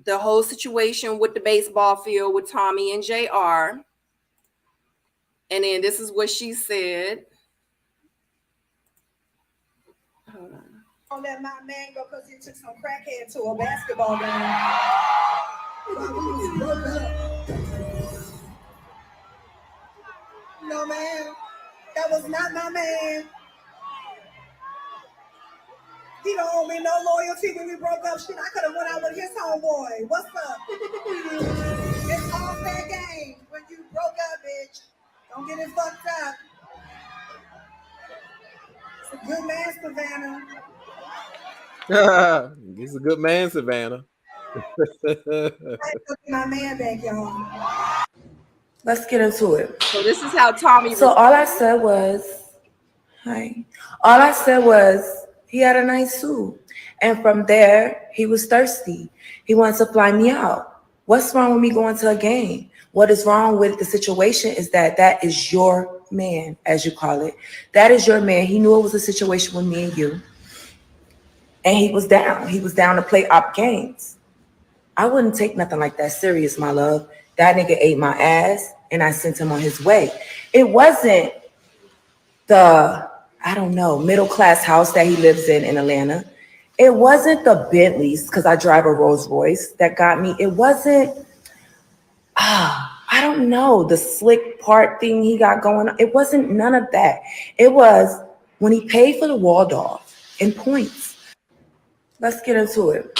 the whole situation with the baseball field with Tommy and JR. And then this is what she said. Hold on. Don't let my man go because he took some crackhead to a basketball game. No, man. That was not my man. He don't owe me no loyalty when we broke up. Shit, I could have went out with his homeboy. What's up? It's all fair game when you broke up, bitch. Don't get it fucked up. It's a good man, Savannah. He's a good man, Savannah. My man back, y'all. Let's get into it. So this is how Tommy. So all I said was, hi. All I said was he had a nice suit, and from there he was thirsty. He wanted to fly me out. What's wrong with me going to a game? What is wrong with the situation is that is your man, as you call it. That is your man. He knew it was a situation with me and you. And he was down. He was down to play op games. I wouldn't take nothing like that serious, my love. That nigga ate my ass, and I sent him on his way. It wasn't the, middle class house that he lives in Atlanta. It wasn't the Bentleys, because I drive a Rolls Royce, that got me. It wasn't, the slick part thing he got going on. It wasn't none of that. It was when he paid for the Waldorf in points. Let's get into it.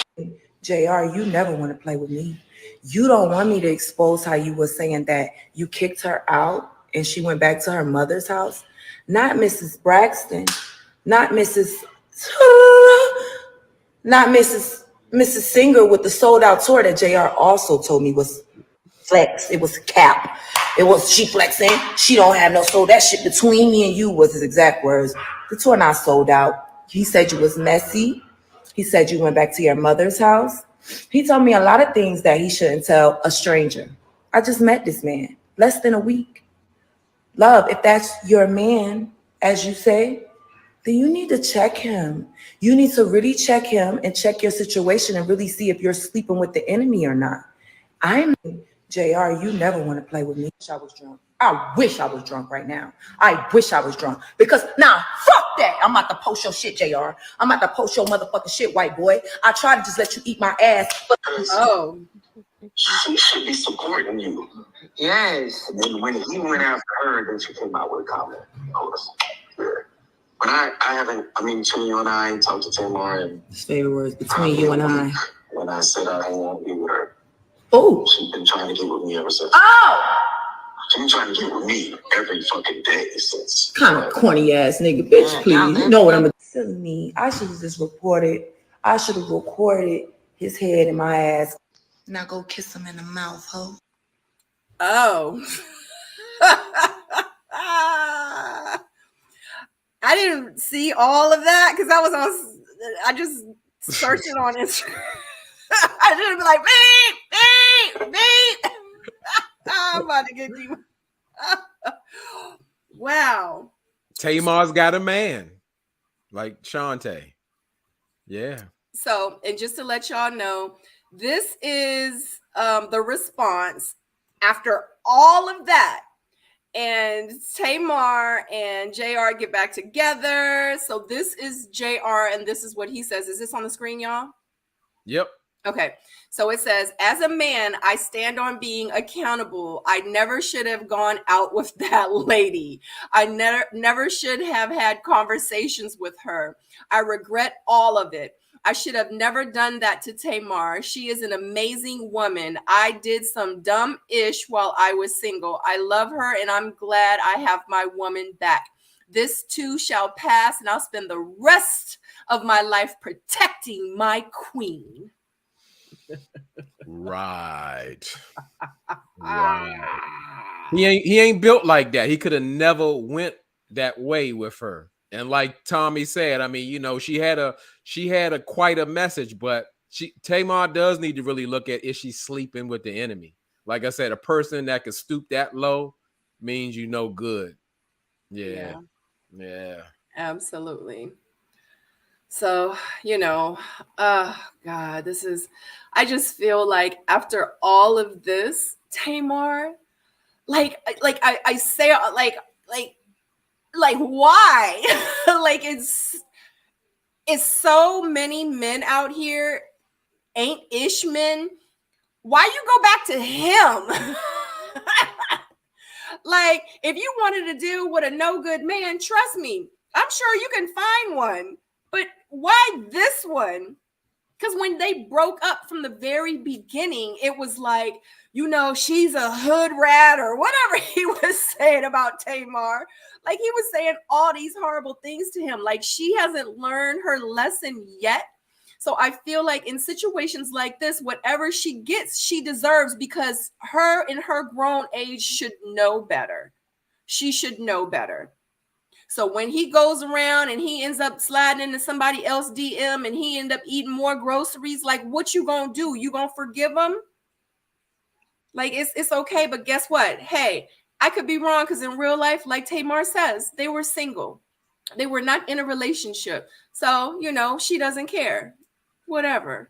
JR, you never want to play with me. You don't want me to expose how you were saying that you kicked her out and she went back to her mother's house. Not Mrs. Braxton, not Mrs. Singer with the sold out tour that JR also told me was flex. It was cap. It was she flexing. She don't have no soul. That shit between me and you was his exact words. The tour not sold out. He said you was messy. He said you went back to your mother's house. He told me a lot of things that he shouldn't tell a stranger. I just met this man less than a week. Love, if that's your man, as you say, then you need to check him. You need to really check him and check your situation and really see if you're sleeping with the enemy or not. JR, you never want to play with me. I was drunk. I wish I was drunk right now. I wish I was drunk because fuck that. I'm about to post your shit, JR. I'm about to post your motherfucking shit, white boy. I tried to just let you eat my ass, but she should be supporting you. Yes. And then when he went after her, then she came out with a comment. Of course. Yeah. But I haven't, I mean, between you and I talked to Tamar and His favorite words, between you and I. When I said I don't want to be with her. Oh. She's been trying to get with me ever since. Oh! She's been trying to get with me every fucking day since. Kind of corny ass nigga, bitch, please. You know what I'm telling me. I should have just reported. I should have recorded his head in my ass. Now go kiss him in the mouth, ho. Oh. I didn't see all of that because I just searched it on Instagram. I didn't be like, beep, beep, beep. I'm about to get you. Wow. Tamar's got a man, like Shantae. Yeah. So, and just to let y'all know, this is the response after all of that. And Tamar and JR get back together. So this is JR, and this is what he says. Is this on the screen, y'all? Yep. Okay. So it says, as a man, I stand on being accountable. I never should have gone out with that lady. I never should have had conversations with her. I regret all of it. I should have never done that to Tamar. She is an amazing woman. I did some dumb ish while I was single. I love her and I'm glad I have my woman back. This too shall pass, and I'll spend the rest of my life protecting my queen. Right. Right. He ain't built like that. He could have never went that way with her. And like Tommy said, I mean, you know, she had a quite a message, but Tamar does need to really look at, is she sleeping with the enemy? Like I said, a person that can stoop that low means you know good. Yeah. Absolutely. So, you know, God, I just feel like after all of this, Tamar, like I say, like why? Like it's so many men out here, ain't ish men. Why you go back to him? Like, if you wanted to deal with a no good man, trust me, I'm sure you can find one. But why this one? Because when they broke up from the very beginning, it was like, you know, she's a hood rat or whatever he was saying about Tamar. Like, he was saying all these horrible things to him. Like, she hasn't learned her lesson yet. So I feel like in situations like this, whatever she gets, she deserves, because her in her grown age should know better. She should know better. So when he goes around and he ends up sliding into somebody else DM and he end up eating more groceries, like, what you gonna do? You gonna forgive him? Like, it's okay, but guess what? Hey, I could be wrong, because in real life, like Tamar says, they were single. They were not in a relationship. So, you know, she doesn't care. Whatever.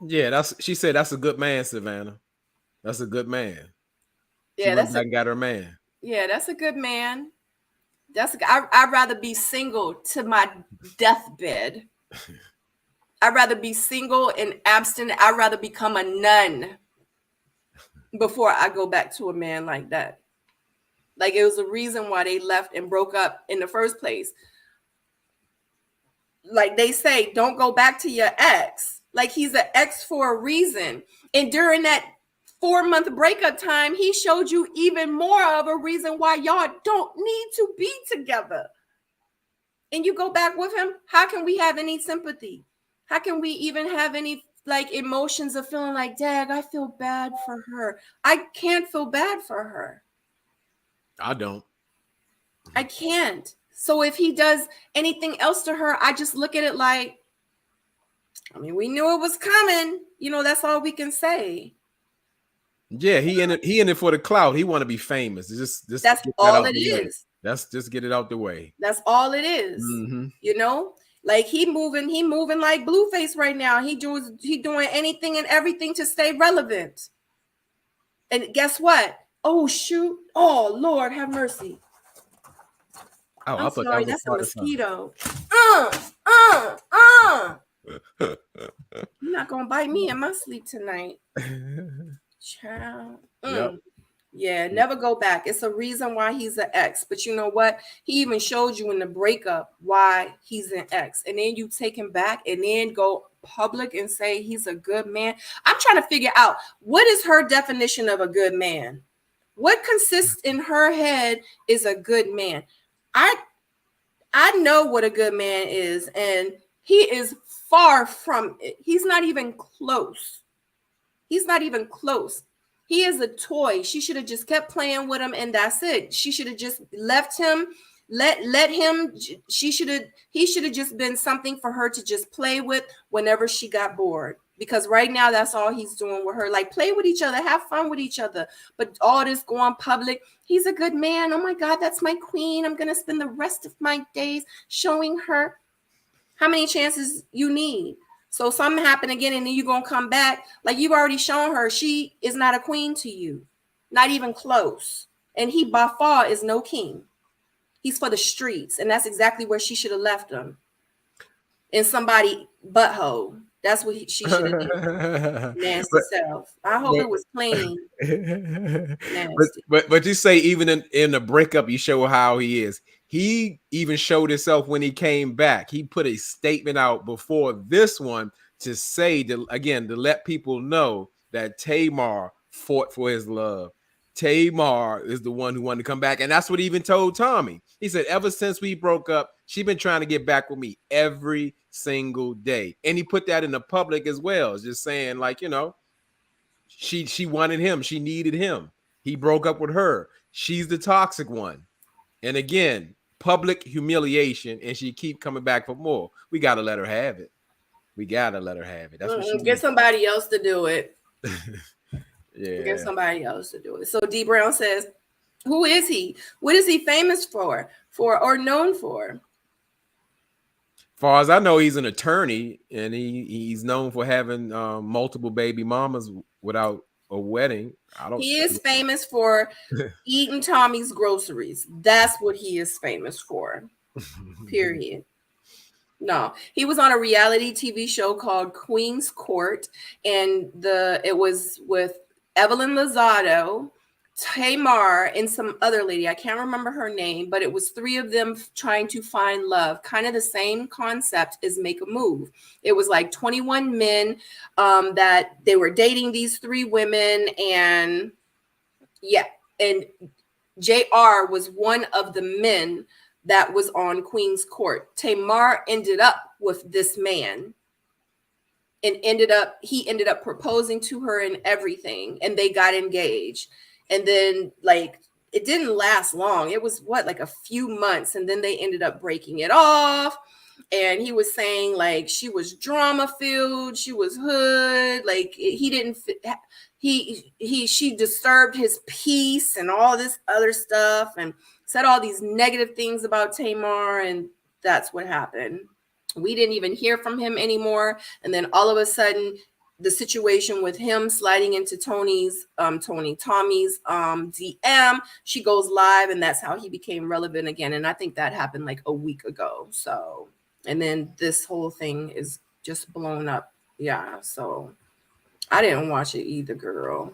Yeah, she said that's a good man, Savannah. That's a good man. She went back and got her man. Yeah, that's a good man. I'd rather be single to my deathbed. I'd rather be single and abstinent. I'd rather become a nun before I go back to a man like that. Like, it was a reason why they left and broke up in the first place. Like they say, don't go back to your ex. Like, he's an ex for a reason. And during that 4-month breakup time, he showed you even more of a reason why y'all don't need to be together. And you go back with him. How can we have any sympathy? How can we even have any like emotions of feeling like, dag, I feel bad for her? I can't feel bad for her. I don't. I can't. So if he does anything else to her, I just look at it like, I mean, we knew it was coming. You know, that's all we can say. Yeah, he in it for the clout. He want to be famous. Just that's all it is. That's just get it out the way. That's all it is. Mm-hmm. You know, like he moving like Blueface right now. He doing anything and everything to stay relevant. And guess what? Oh shoot! Oh Lord, have mercy. Oh, I'm sorry, that's a mosquito. You're not gonna bite me in my sleep tonight. Child. Yep. Yeah, never go back. It's a reason why he's an ex. But you know what? He even showed you in the breakup why he's an ex. And then you take him back and then go public and say he's a good man. I'm trying to figure out, what is her definition of a good man? What consists in her head is a good man? I know what a good man is, and he is far from it. He's not even close. He's not even close. He is a toy. She should have just kept playing with him, and that's it. She should have just left him. Let him. He should have just been something for her to just play with whenever she got bored. Because right now that's all he's doing with her. Like, play with each other, have fun with each other. But all this go on public. He's a good man. Oh my God, that's my queen. I'm gonna spend the rest of my days showing her. How many chances you need? So something happened again, and then you're gonna come back. Like, you've already shown her she is not a queen to you, not even close. And he by far is no king. He's for the streets, and that's exactly where she should have left him. In somebody butthole. That's what she should have did. Nasty self. I hope it was clean. But you say even in the breakup, you show how he is. He even showed himself when he came back. He put a statement out before this one to say, to let people know that Tamar fought for his love. Tamar is the one who wanted to come back. And that's what he even told Tommy. He said, ever since we broke up, she's been trying to get back with me every single day. And he put that in the public as well, just saying, like, you know, she wanted him. She needed him. He broke up with her. She's the toxic one. And again, public humiliation, and she keep coming back for more. We got to let her have it. We got to let her have it. That's what she get somebody else to do it. Yeah. Get somebody else to do it. So D Brown says, who is he? What is he famous for or known for? Far as I know, he's an attorney, and he's known for having multiple baby mamas without a wedding. He is famous for eating Tommy's groceries. That's what he is famous for. Period. No, he was on a reality TV show called Queen's Court, and it was with Evelyn Lozado, Tamar, and some other lady. I can't remember her name, but it was three of them trying to find love. Kind of the same concept as Make a Move. It was like 21 men that they were dating these three women, and JR was one of the men that was on Queen's Court. Tamar ended up with this man. And he ended up proposing to her and everything, and they got engaged. And then, like, it didn't last long. It was like a few months, and then they ended up breaking it off. And he was saying, like, she was drama filled, she was hood, like she disturbed his peace and all this other stuff, and said all these negative things about Tamar, and that's what happened. We didn't even hear from him anymore. And then all of a sudden, the situation with him sliding into Tommy's DM, she goes live, and that's how he became relevant again. And I think that happened like a week ago. So, and then this whole thing is just blown up. Yeah. So I didn't watch it either, girl.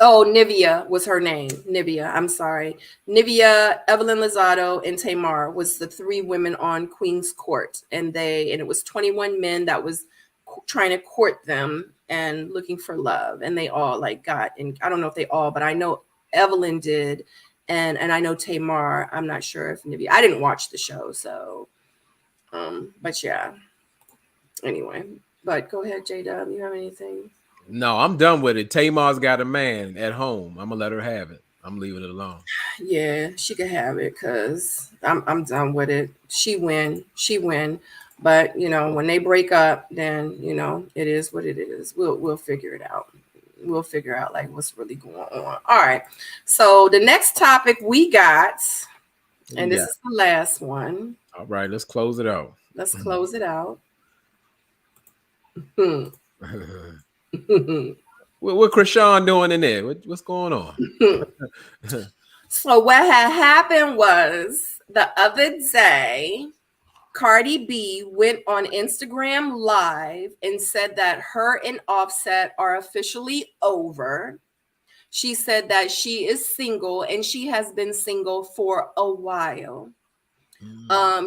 Oh, Nivea was her name. Nivea, I'm sorry. Nivea, Evelyn Lozado, and Tamar was the three women on Queen's Court. And it was 21 men that was trying to court them and looking for love. And they all got, and I don't know if they all, but I know Evelyn did. And I know Tamar, I'm not sure if Nivea, I didn't watch the show. So, but yeah. Anyway, but go ahead, J-Dub, you have anything? No, I'm done with it. Tamar's got a man at home. I'm gonna let her have it. I'm leaving it alone. Yeah, she could have it, because I'm done with it. She win. But when they break up, then it is what it is. We'll figure it out. We'll figure out like what's really going on. All right. So the next topic we got, and this is the last one. All right, let's close it out. Let's close it out. What Krishan doing in there? What's going on? So what had happened was, the other day, Cardi B went on Instagram Live and said that her and Offset are officially over. She said that she is single and she has been single for a while.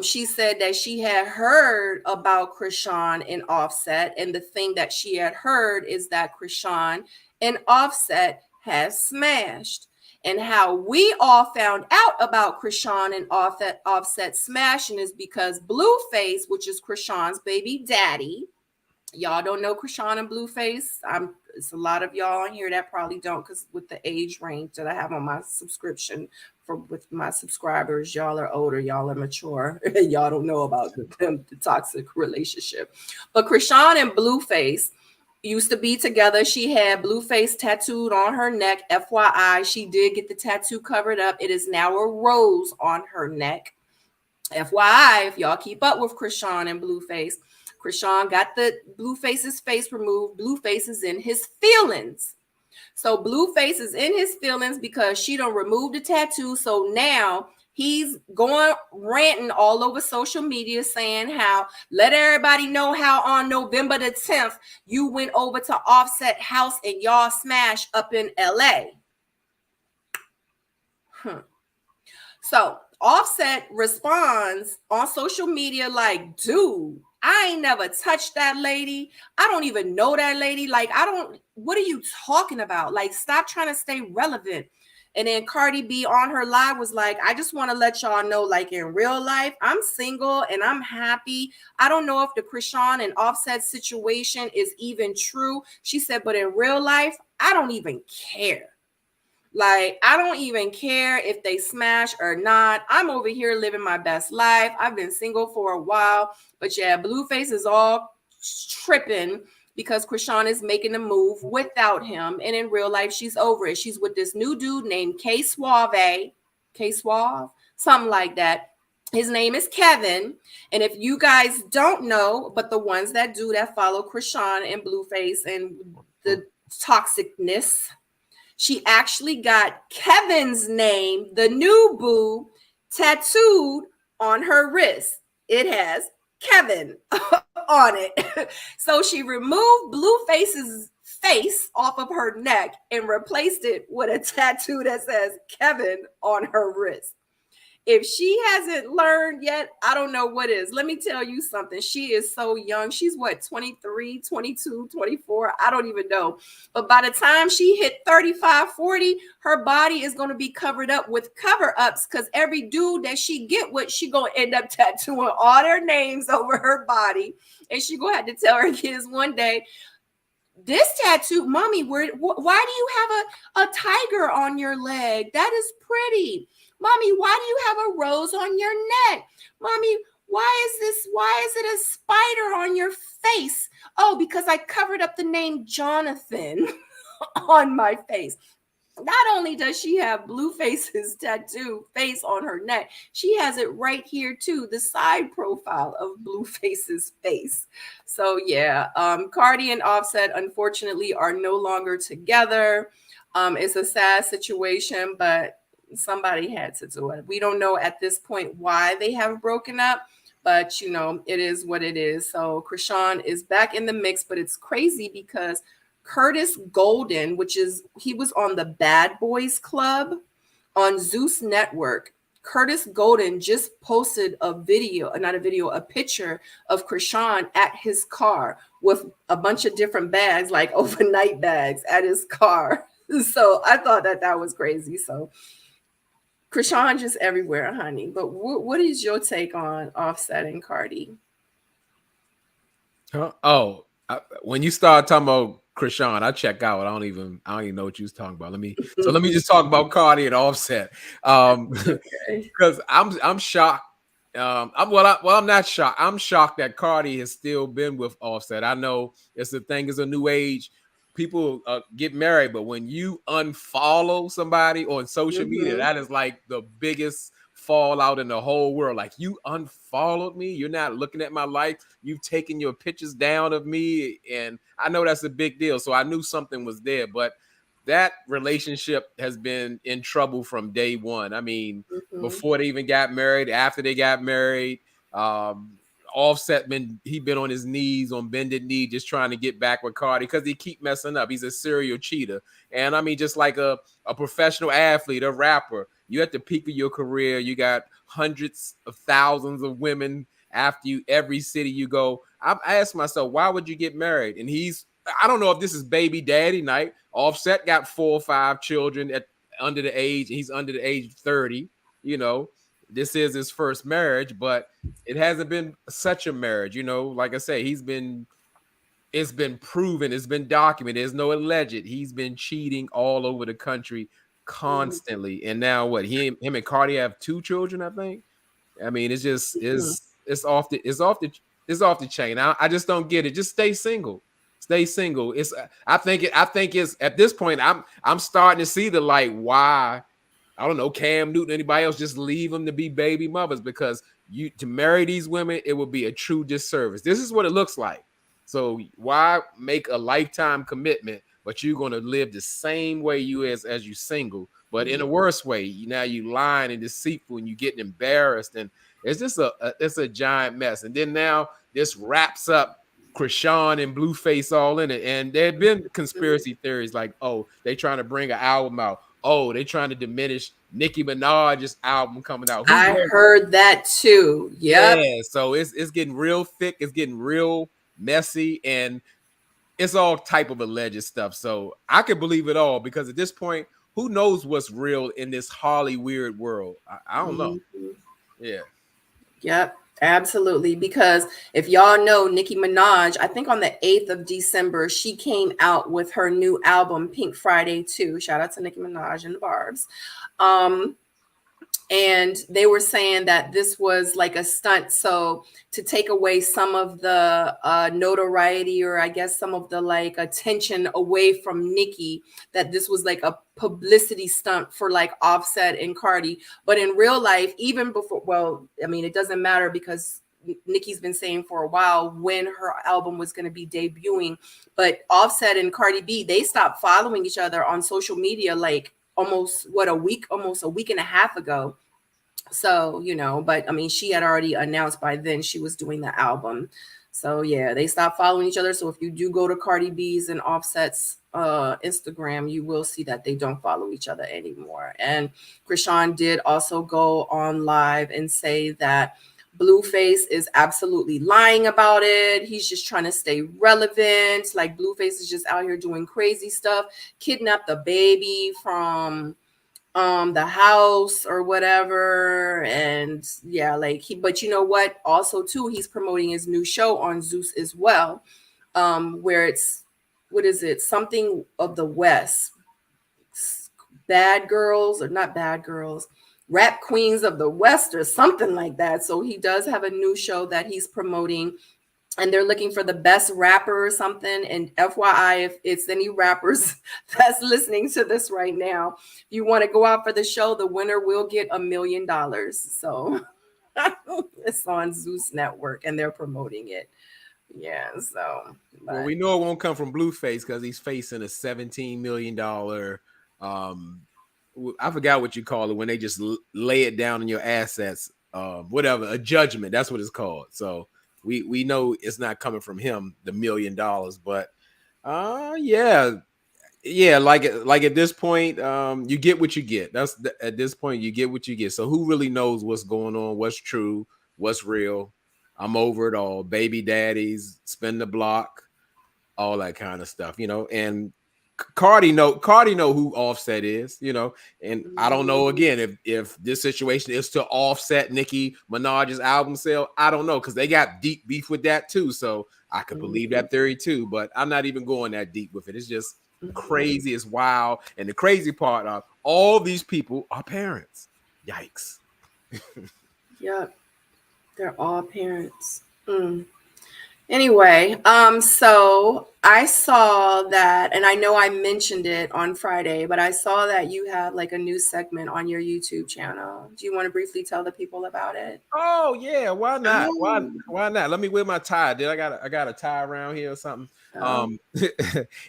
She said that she had heard about Krishan and Offset, and the thing that she had heard is that Krishan and Offset has smashed. And how we all found out about Krishan and Offset smashing is because Blueface, which is Krishan's baby daddy, y'all don't know Krishan and Blueface. It's a lot of y'all on here that probably don't, because with the age range that I have on my subscription with my subscribers, y'all are older, y'all are mature, y'all don't know about the toxic relationship. But Krishan and Blueface used to be together. She had Blueface tattooed on her neck. FYI, she did get the tattoo covered up. It is now a rose on her neck. FYI, if y'all keep up with Krishan and Blueface, Krishan got the Blueface's face removed. Blueface is in his feelings. So Blueface is in his feelings because she done removed the tattoo. So now he's going ranting all over social media saying how, let everybody know how on November the 10th, you went over to Offset house and y'all smashed up in LA. So Offset responds on social media like, dude, I ain't never touched that lady. I don't even know that lady. Like, what are you talking about? Like, stop trying to stay relevant. And then Cardi B on her live was like, I just want to let y'all know, like, in real life, I'm single and I'm happy. I don't know if the Krishan and Offset situation is even true. She said, but in real life, I don't even care. Like, I don't even care if they smash or not. I'm over here living my best life. I've been single for a while. But yeah, Blueface is all tripping because Krishan is making the move without him. And in real life, she's over it. She's with this new dude named K Suave, something like that. His name is Kevin. And if you guys don't know, but the ones that follow Krishan and Blueface and the toxicness, she actually got Kevin's name, the new boo, tattooed on her wrist. It has Kevin on it. So she removed Blueface's face off of her neck and replaced it with a tattoo that says Kevin on her wrist. If she hasn't learned yet, I don't know what is. Let me tell you something. She is so young. She's what, 23, 22, 24? I don't even know. But by the time she hit 35, 40, her body is going to be covered up with cover-ups because every dude that she get with, she going to end up tattooing all their names over her body. And she going to have to tell her kids one day, this tattoo, mommy, why do you have a tiger on your leg? That is pretty. Mommy, why do you have a rose on your neck? Mommy, why is it a spider on your face? Oh, because I covered up the name Jonathan on my face. Not only does she have Blueface's tattoo face on her neck, she has it right here too, the side profile of Blueface's face. So yeah, Cardi and Offset unfortunately are no longer together. It's a sad situation, but somebody had to do it. We don't know at this point why they have broken up, but you know, it is what it is. So Krishan is back in the mix, but it's crazy because Curtis Golden, he was on the Bad Boys Club on Zeus Network. Curtis Golden just posted a picture of Krishan at his car with a bunch of different bags, like overnight bags at his car. So I thought that was crazy. So Krishan just everywhere, honey. But what is your take on Offset and Cardi? When you start talking about Krishan, I check out. I don't even know what you was talking about. Let me just talk about Cardi and Offset. Because I'm shocked. I'm not shocked. I'm shocked that Cardi has still been with Offset. I know it's a new age. People get married, but when you unfollow somebody on social media, that is like the biggest fallout in the whole world. Like, you unfollowed me, you're not looking at my life, you've taken your pictures down of me, and I know that's a big deal. So I knew something was there, but that relationship has been in trouble from day one. I mean, before they even got married, after they got married, Offset he been on his knees, on bended knee, just trying to get back with Cardi because he keep messing up. He's a serial cheater. And I mean, just like a professional athlete, a rapper, you at the peak of your career, you got hundreds of thousands of women after you, every city you go. I asked myself, why would you get married? And I don't know if this is baby daddy night. Offset got 4 or 5 children under the age, he's under the age of 30, you know. This is his first marriage, but it hasn't been such a marriage, you know. Like I say, it's been proven, it's been documented. There's no alleged. He's been cheating all over the country constantly. And now what? Him and Cardi have 2 children, I think. I mean, it's just it's off the chain. I just don't get it. Just stay single. Stay single. I think it's at this point, I'm starting to see the light why. I don't know, Cam Newton, anybody else, just leave them to be baby mothers, because to marry these women, it would be a true disservice. This is what it looks like. So why make a lifetime commitment, but you're going to live the same way you as you single, but in a worse way. Now you lying and deceitful, and you getting embarrassed, and it's just it's a giant mess. And then now this wraps up Krishan and Blueface all in it. And there have been conspiracy theories like, oh, they trying to bring an album out. Oh, they trying to diminish Nicki Minaj's album coming out. I heard that too. Yep. Yeah, so it's getting real thick. It's getting real messy, and it's all type of alleged stuff. So I could believe it all, because at this point, who knows what's real in this Holly weird world? I don't know. Yeah. Yep. Absolutely. Because if y'all know, Nicki Minaj, I think on the 8th of December, she came out with her new album, Pink Friday 2. Shout out to Nicki Minaj and the Barbs. And they were saying that this was like a stunt. So to take away some of the notoriety, or I guess some of the like attention away from Nicki, that this was like a publicity stunt for like Offset and Cardi. But in real life, even before, well, I mean, it doesn't matter, because Nicki's been saying for a while when her album was going to be debuting. But Offset and Cardi B, they stopped following each other on social media like almost a week and a half ago. So, you know, but I mean, she had already announced by then she was doing the album. So yeah, they stopped following each other. So if you do go to Cardi B's and Offset's Instagram, you will see that they don't follow each other anymore. And Krishan did also go on live and say that Blueface is absolutely lying about it. He's just trying to stay relevant. Like, Blueface is just out here doing crazy stuff, kidnapped the baby from the house or whatever. And yeah, like but you know what? Also too, he's promoting his new show on Zeus as well, where it's, what is it? Something of the West. Bad girls, or not bad girls, rap queens of the West, or something like that. So he does have a new show that he's promoting, and they're looking for the best rapper or something. And FYI, if it's any rappers that's listening to this right now, if you want to go out for the show, the winner will get $1 million. So it's on Zeus Network, and they're promoting it. Yeah, so. Well, we know it won't come from Blueface, because he's facing a $17 million I forgot what you call it when they just lay it down in your assets, whatever, a judgment. That's what it's called. So we know it's not coming from him, the $1 million. But yeah, like at this point, you get what you get. At this point, you get what you get. So who really knows what's going on, what's true, what's real? I'm over it all. Baby daddies, spin the block, all that kind of stuff, you know. And Cardi know who Offset is, you know. And I don't know, again, if this situation is to offset Nicki Minaj's album sale. I don't know, because they got deep beef with that too. So I could believe that theory too, but I'm not even going that deep with it. It's just crazy. It's wild. And the crazy part of all these people are parents. Yikes. Yep. They're all parents. Anyway, so I saw that, and I know I mentioned it on Friday, but I saw that you have like a new segment on your YouTube channel. Do you want to briefly tell the people about it? Oh yeah, why not? Why not? Let me wear my tie. I got a tie around here or something?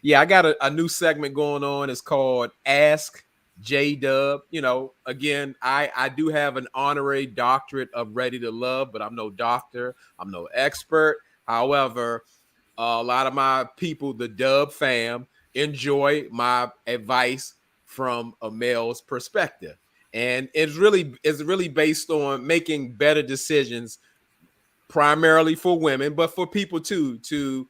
Yeah, I got a new segment going on. It's called Ask J-Dub. You know, again, I do have an honorary doctorate of Ready to Love, but I'm no doctor. I'm no expert. However, a lot of my people, the Dub fam, enjoy my advice from a male's perspective. And it's really based on making better decisions primarily for women, but for people too, to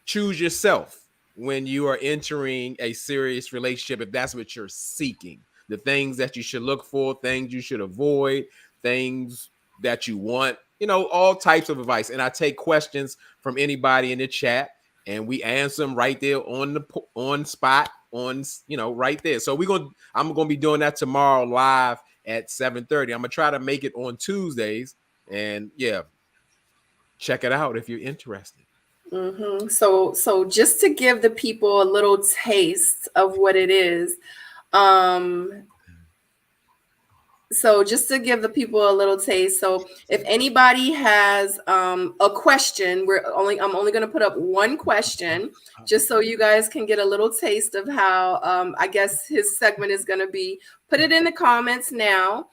choose yourself when you are entering a serious relationship if that's what you're seeking. The things that you should look for, things you should avoid, things that you want, you know, all types of advice. And I take questions from anybody in the chat and we answer them right there on spot, on, you know, right there. So I'm going to be doing that tomorrow live at 7:30. I'm going to try to make it on Tuesdays, and yeah, check it out if you're interested. Mm-hmm. So just to give the people a little taste of what it is, so just to give the people a little taste. So if anybody has a question, I'm only going to put up one question, just so you guys can get a little taste of how I guess his segment is going to be. Put it in the comments now.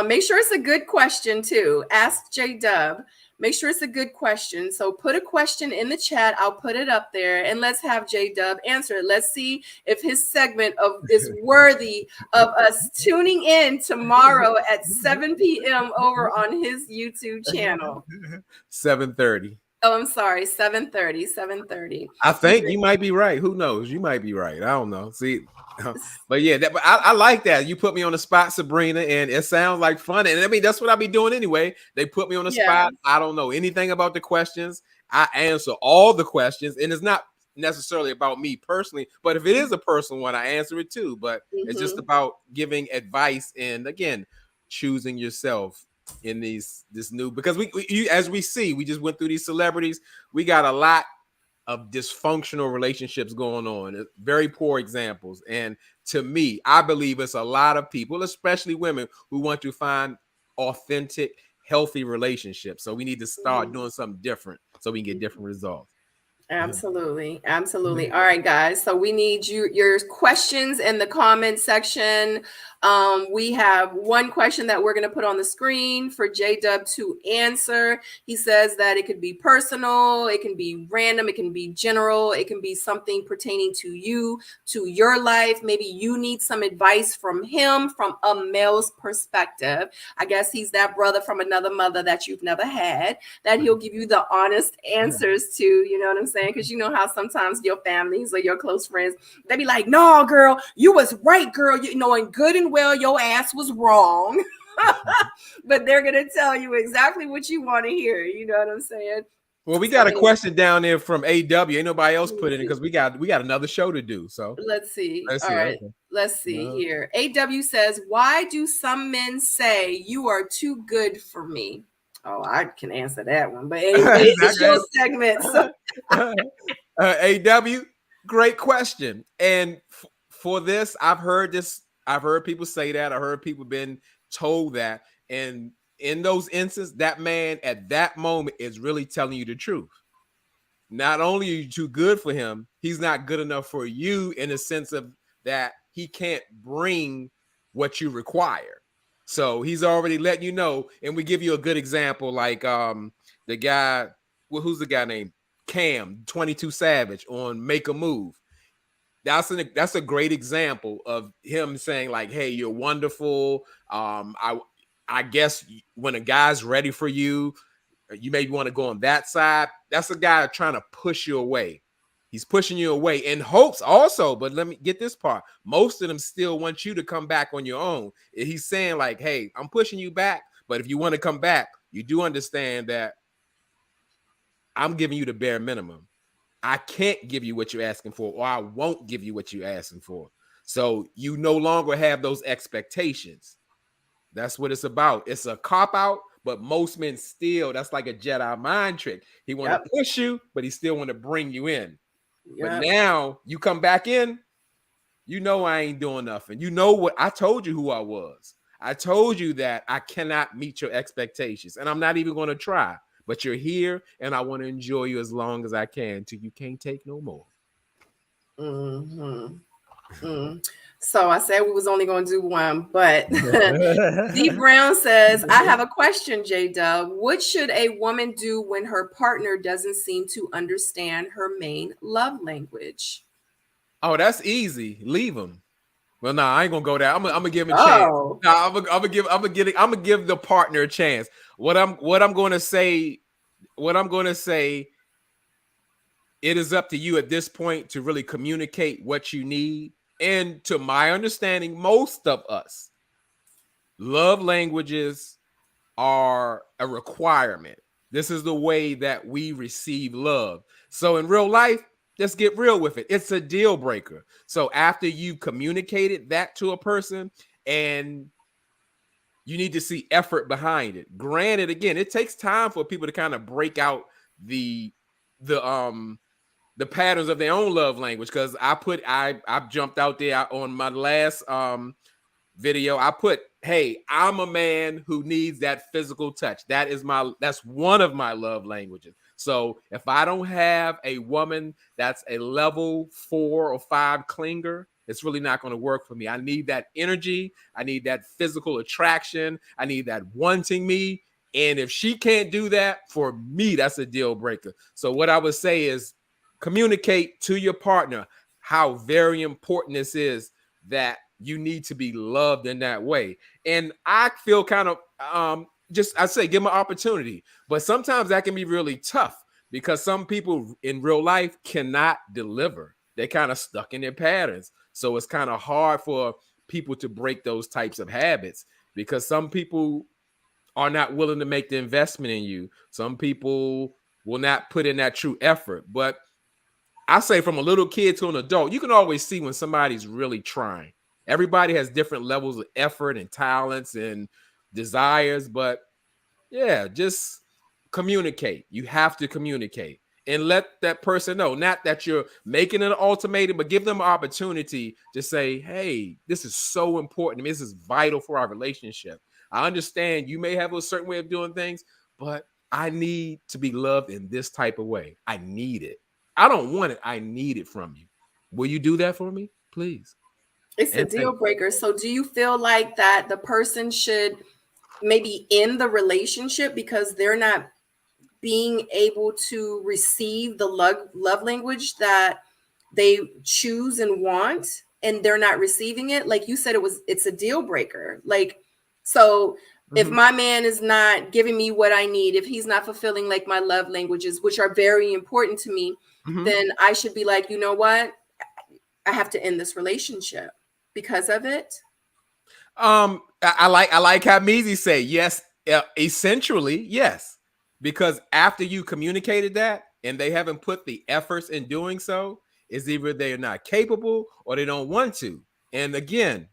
Make sure it's a good question too. Ask J-Dub. Make sure it's a good question. So put a question in the chat. I'll put it up there, and let's have J-Dub answer it. Let's see if his segment is worthy of us tuning in tomorrow at 7 p.m. over on his YouTube channel. 7:30. Oh, I'm sorry, 7:30. 7:30. I think you might be right. Who knows? You might be right. I don't know. See, but yeah, but I like that. You put me on the spot, Sabrina, and it sounds like fun. And I mean, that's what I be doing anyway. They put me on the spot. I don't know anything about the questions. I answer all the questions, and it's not necessarily about me personally, but if it is a personal one, I answer it too. But it's just about giving advice and, again, choosing yourself in this new, because as we see, we just went through these celebrities. We got a lot of dysfunctional relationships going on, very poor examples. And to me, I believe it's a lot of people, especially women, who want to find authentic, healthy relationships. So we need to start doing something different so we can get different results. Absolutely. Absolutely. All right, guys. So we need your questions in the comment section. We have one question that we're going to put on the screen for J-Dub to answer. He says that it could be personal, it can be random, it can be general, it can be something pertaining to you, to your life. Maybe you need some advice from him from a male's perspective. I guess he's that brother from another mother that you've never had, that he'll give you the honest answers to, you know what I'm saying? Because you know how sometimes your families or your close friends, they be like, no, girl, you was right, girl. You know, and good and well, your ass was wrong. But they're going to tell you exactly what you want to hear. You know what I'm saying? Well, we got a question down there from AW. Ain't nobody else put it in because we got another show to do. So let's see. All right. Okay. Let's see here. AW says, why do some men say you are too good for me? Oh, I can answer that one. But anyway, it's your segment. So. AW, great question. And for this, I've heard people say that. I heard people been told that. And in those instances, that man at that moment is really telling you the truth. Not only are you too good for him, he's not good enough for you, in the sense of that he can't bring what you require. So he's already letting you know. And we give you a good example, like the guy, who's the guy named Cam, 22 Savage on Make a Move. That's a great example of him saying, like, hey, you're wonderful. I guess when a guy's ready for you, you maybe want to go on that side. That's a guy trying to push you away. He's pushing you away in hopes also, but let me get this part. Most of them still want you to come back on your own. He's saying, like, hey, I'm pushing you back, but if you want to come back, you do understand that I'm giving you the bare minimum. I can't give you what you're asking for, or I won't give you what you're asking for. So you no longer have those expectations. That's what it's about. It's a cop-out, but most men still, that's like a Jedi mind trick. He want to push you, but he still want to bring you in. But now you come back in, you know I ain't doing nothing. You know what? I told you who I was. I told you that I cannot meet your expectations, and I'm not even going to try. But you're here, and I want to enjoy you as long as I can till you can't take no more. So I said we was only going to do one, but D Brown says, I have a question, J Dub. What should a woman do when her partner doesn't seem to understand her main love language? Oh, that's easy. Leave them. Well, nah, I ain't gonna go there. I'm gonna give him a chance. Oh, Nah, I'm gonna give the partner a chance. What I'm gonna say, it is up to you at this point to really communicate what you need. And to my understanding, most of us, love languages are a requirement. This is the way that we receive love. So in real life, let's get real with it. It's a deal breaker. So after you've communicated that to a person and you need to see effort behind it. Granted, again, it takes time for people to kind of break out the patterns of their own love language. Because I jumped out there on my last video. I put, hey, I'm a man who needs that physical touch. That's one of my love languages. So if I don't have a woman that's a level 4 or 5 clinger, it's really not going to work for me. I need that energy. I need that physical attraction. I need that wanting me. And if she can't do that, for me, that's a deal breaker. So what I would say is communicate to your partner how very important this is, that you need to be loved in that way. And I feel kind of I say give them an opportunity, but sometimes that can be really tough because some people in real life cannot deliver. They're kind of stuck in their patterns. So it's kind of hard for people to break those types of habits because some people are not willing to make the investment in you. Some people will not put in that true effort. But I say from a little kid to an adult, you can always see when somebody's really trying. Everybody has different levels of effort and talents and desires, but yeah, just communicate. You have to communicate and let that person know, not that you're making an ultimatum, but give them an opportunity to say, hey, this is so important to me. This is vital for our relationship. I understand you may have a certain way of doing things, but I need to be loved in this type of way. I need it. I don't want it. I need it from you. Will you do that for me, please? it's a And deal breaker. So do you feel like that the person should maybe end the relationship because they're not being able to receive the love language that they choose and want, and they're not receiving it? Like you said, it's a deal breaker. Like, so if my man is not giving me what I need, if he's not fulfilling like my love languages, which are very important to me, then I should be like, you know what? I have to end this relationship because of it. I like how Meezy say yes. Essentially, yes, because after you communicated that and they haven't put the efforts in doing so, is either they're not capable or they don't want to. And again,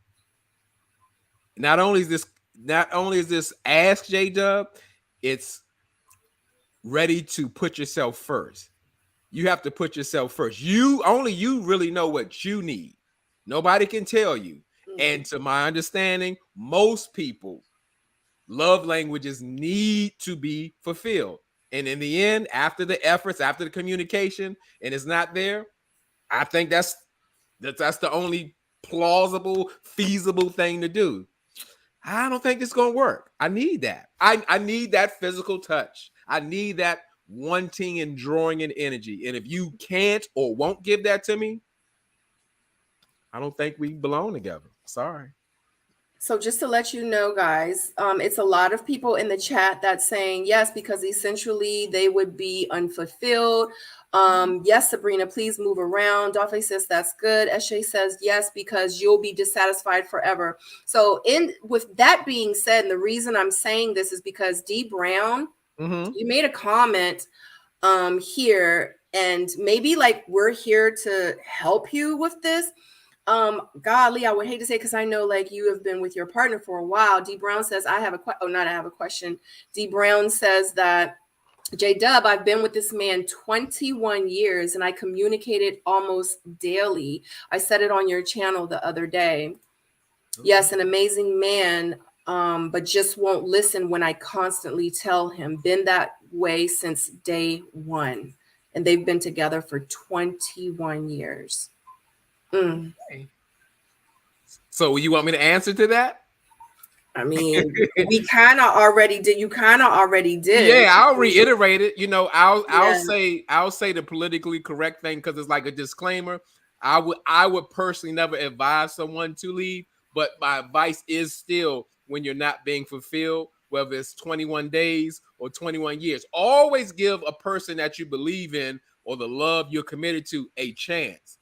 not only is this ask J Dub, it's ready to put yourself first. You have to put yourself first. You really know what you need. Nobody can tell you. And to my understanding, most people love languages need to be fulfilled. And in the end, after the efforts, after the communication, and it's not there, I think that's the only plausible, feasible thing to do. I don't think it's gonna work. I need that. I need that physical touch. I need that wanting and drawing in energy. And if you can't or won't give that to me, I don't think we belong together. Sorry. So just to let you know, guys, it's a lot of people in the chat that's saying yes, because essentially they would be unfulfilled. Yes, Sabrina, please move around. Dafe says that's good. Eshe says yes, because you'll be dissatisfied forever. So with that being said, and the reason I'm saying this is because D Brown, you made a comment here, and maybe like we're here to help you with this. Golly, I would hate to say, because I know like you have been with your partner for a while. D Brown says, I have a question. D Brown says that, J Dub, I've been with this man 21 years and I communicated almost daily. I said it on your channel the other day. Okay. Yes, an amazing man, but just won't listen when I constantly tell him. Been that way since day one. And they've been together for 21 years. So you want me to answer to that? I mean, we kind of already did. You kind of already did. Yeah, I'll reiterate it. You know, I'll Yeah. say the politically correct thing because it's like a disclaimer. I would personally never advise someone to leave, but my advice is still when you're not being fulfilled, whether it's 21 days or 21 years, always give a person that you believe in or the love you're committed to a chance.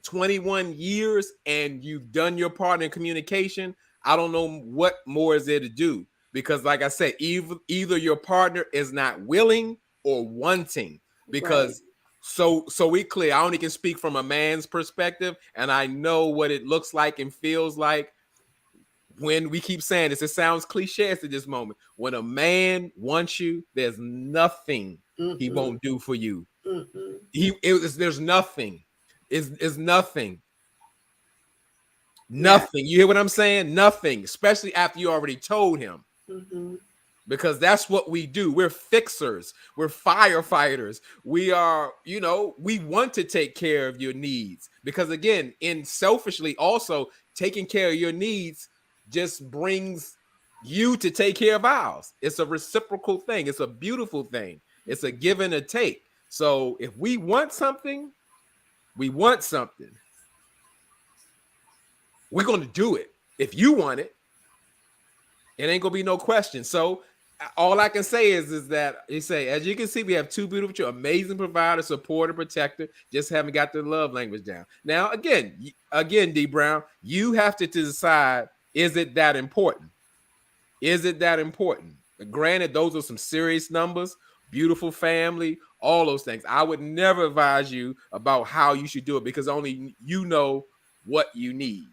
21 years and you've done your part in communication, I don't know what more is there to do because, like I said, either your partner is not willing or wanting. Because so we clear. I only can speak from a man's perspective, and I know what it looks like and feels like when we keep saying this. It sounds cliche at this moment. When a man wants you, there's nothing he won't do for you. There's nothing. Is nothing. Nothing. You hear what I'm saying? Nothing, especially after you already told him. Because that's what we do. We're fixers. We're firefighters. We are, you know, we want to take care of your needs. Because again, in selfishly also taking care of your needs just brings you to take care of ours. It's a reciprocal thing. It's a beautiful thing. It's a give and a take. So if we want something, we want something. We're going to do it. If you want it, it ain't going to be no question. So all I can say is that you say, as you can see, we have two beautiful, amazing provider, supporter, protector. Just haven't got the love language down. Now, again, D Brown, you have to decide, is it that important? Is it that important? Granted, those are some serious numbers, beautiful family, all those things. I would never advise you about how you should do it because only you know what you need.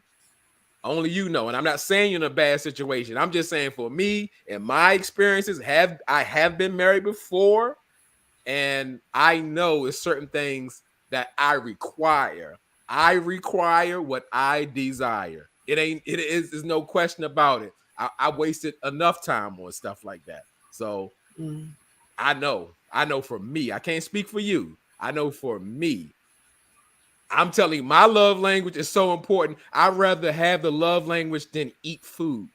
Only you know. And I'm not saying you're in a bad situation. I'm just saying for me and my experiences, I have been married before, and I know it's certain things that I require. I require what I desire. There's no question about it. I wasted enough time on stuff like that. So I know for me, I can't speak for you. I know for me, I'm telling you, my love language is so important. I'd rather have the love language than eat food.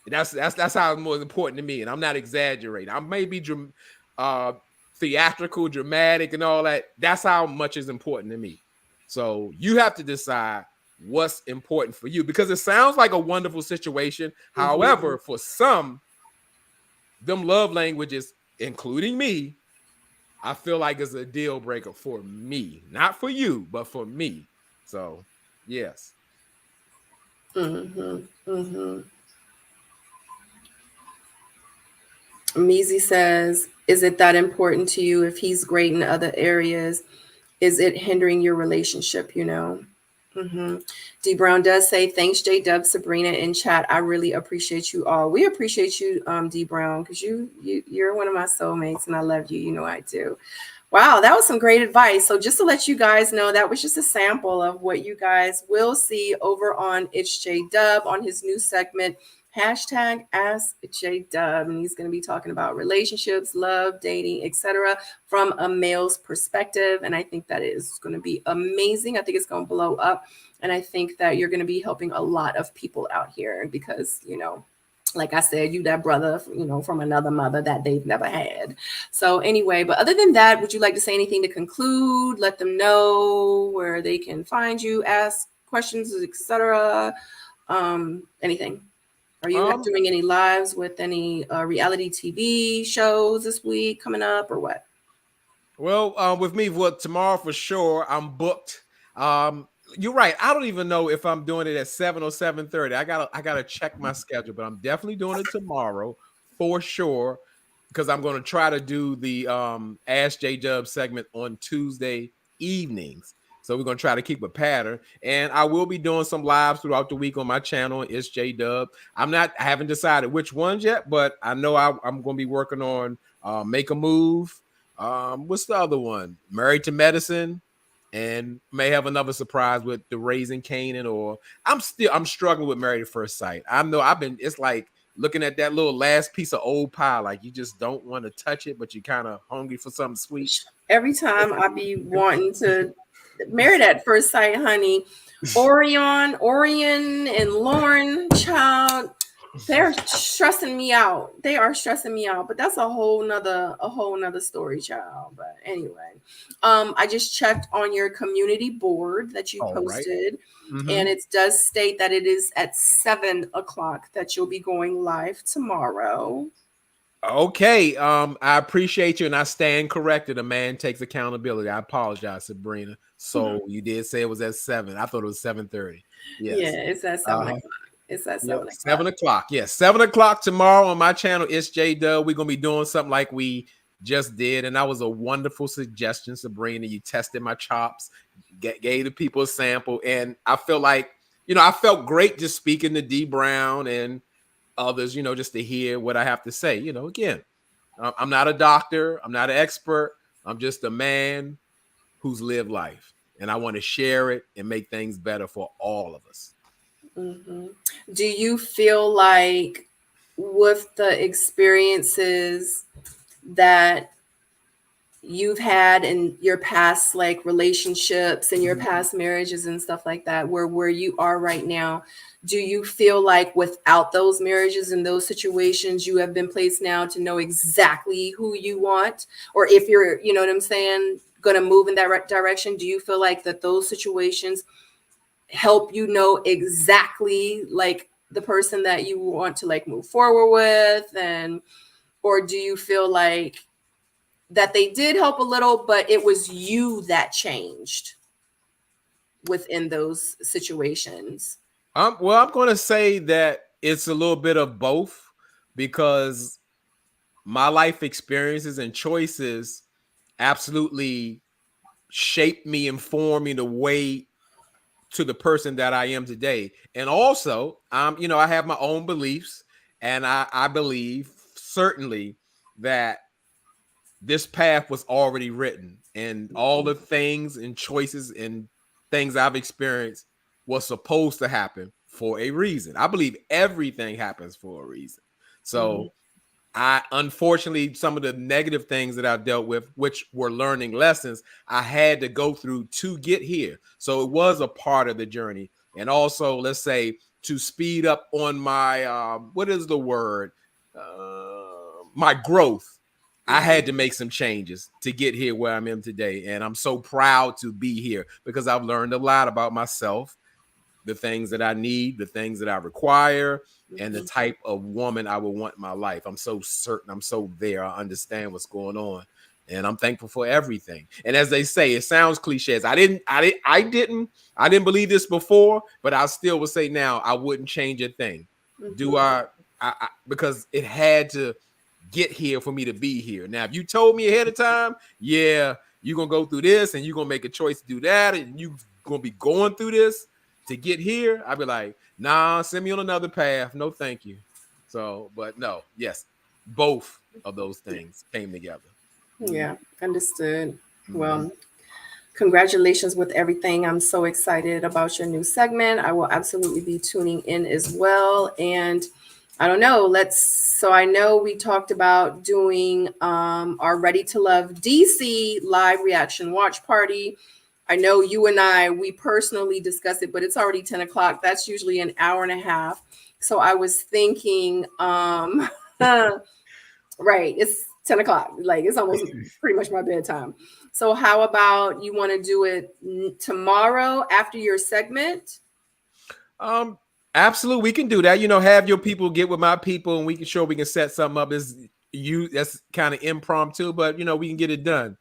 That's how it's more important to me, and I'm not exaggerating. I may be theatrical, dramatic, and all that. That's how much is important to me. So you have to decide what's important for you because it sounds like a wonderful situation. However, for some, them love languages, including me, I feel like it's a deal breaker for me, not for you, but for me. So, yes. Meezy says, is it that important to you if he's great in other areas? Is it hindering your relationship, you know? D Brown does say, thanks, J Dub, Sabrina in chat. I really appreciate you all. We appreciate you, D Brown, because you're one of my soulmates and I love you. You know I do. Wow, that was some great advice. So just to let you guys know, that was just a sample of what you guys will see over on It's J Dub on his new segment, hashtag Ask J Dub. And he's going to be talking about relationships, love, dating, etc. from a male's perspective. And I think that is going to be amazing. I think it's going to blow up. And I think that you're going to be helping a lot of people out here because, you know, like I said, you that brother, you know, from another mother that they've never had. So anyway, but other than that, would you like to say anything to conclude? Let them know where they can find you, ask questions, etc. Anything? Are you doing any lives with any reality TV shows this week coming up or what? Well, with me, tomorrow for sure, I'm booked. You're right. I don't even know if I'm doing it at 7 or 7:30. I gotta check my schedule, but I'm definitely doing it tomorrow for sure because I'm going to try to do the Ask J Dub segment on Tuesday evenings. So we're going to try to keep a pattern, and I will be doing some lives throughout the week on my channel. It's J Dub. I haven't decided which ones yet, but I know I'm going to be working on Make a Move. What's the other one? Married to Medicine. And may have another surprise with the Raising Canaan, or I'm struggling with Married at First Sight. I know it's like looking at that little last piece of old pie, like you just don't want to touch it, but you're kind of hungry for something sweet. Every time I be wanting to Married at First Sight, honey. Orion, and Lauren, child, they're stressing me out. They are stressing me out, but that's a whole nother story, child. But anyway, I just checked on your community board that you All right. posted, Mhm. and it does state that it is at 7 o'clock that you'll be going live tomorrow. Okay. I appreciate you, and I stand corrected. A man takes accountability. I apologize, Sabrina. So you did say it was at 7. I thought it was 7:30. Yeah, Yes. it's at 7 Uh-huh. o'clock. It's at Yep. 7 o'clock. 7 o'clock. Yes, 7 o'clock tomorrow on my channel. It's J Dub. We're gonna be doing something like we just did, and that was a wonderful suggestion, Sabrina. You tested my chops, gave the people a sample, and I feel like I felt great just speaking to D Brown and others, just to hear what I have to say. Again, I'm not a doctor, I'm not an expert, I'm just a man who's lived life, and I want to share it and make things better for all of us. Mm-hmm. Do you feel like with the experiences that you've had in your past like relationships and your past marriages and stuff like that, where you are right now, do you feel like without those marriages and those situations you have been placed now to know exactly who you want, or if you're, you know what I'm saying, going to move in that direction? Do you feel like that those situations help you know exactly like the person that you want to like move forward with? And or do you feel like that they did help a little, but it was you that changed within those situations? Well, I'm going to say that it's a little bit of both, because my life experiences and choices absolutely shaped me and formed me the way to the person that I am today. And also, I have my own beliefs, and I believe certainly that this path was already written, and all the things and choices and things I've experienced was supposed to happen for a reason. I believe everything happens for a reason. So I, unfortunately, some of the negative things that I've dealt with, which were learning lessons, I had to go through to get here. So it was a part of the journey. And also, let's say, to speed up on my, what is the word? My growth. I had to make some changes to get here where I'm in today. And I'm so proud to be here because I've learned a lot about myself, the things that I need, the things that I require, and the type of woman I would want in my life. I'm so certain, I'm so there. I understand what's going on, and I'm thankful for everything. And as they say, it sounds cliches. I didn't believe this before, but I still would say now I wouldn't change a thing. Do I because it had to get here for me to be here. Now, if you told me ahead of time, yeah, you're gonna go through this and you're gonna make a choice to do that, and you're gonna be going through this to get here, I'd be like, nah, send me on another path. No, thank you. So, but no, yes, both of those things came together. Yeah, understood. Mm-hmm. Well, congratulations with everything. I'm so excited about your new segment. I will absolutely be tuning in as well. And I don't know, so I know we talked about doing our Ready to Love DC live reaction watch party. I know you and we personally discussed it, but it's already 10 o'clock. That's usually an hour and a half. So I was thinking, right, it's 10 o'clock. Like it's almost pretty much my bedtime. So how about you want to do it tomorrow after your segment? Absolutely, we can do that. Have your people get with my people, and we can set something up. That's kind of impromptu, but we can get it done.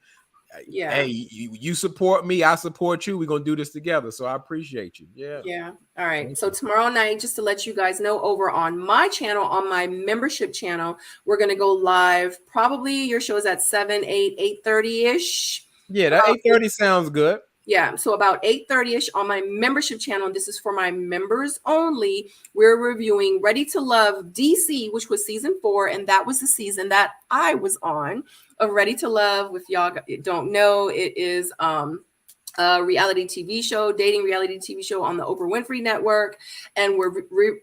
Yeah. Hey, you support me, I support you. We're gonna do this together. So I appreciate you. Yeah. Yeah. All right. So tomorrow night, just to let you guys know, over on my channel, on my membership channel, we're gonna go live. Probably your show is at 7, 8, 8:30-ish. Yeah, that 8:30 sounds good. Yeah, so about 8:30-ish on my membership channel. This is for my members only. We're reviewing Ready to Love DC, which was season 4, and that was the season that I was on of Ready to Love. If y'all don't know, it is a reality TV show, dating reality TV show on the Oprah Winfrey Network, and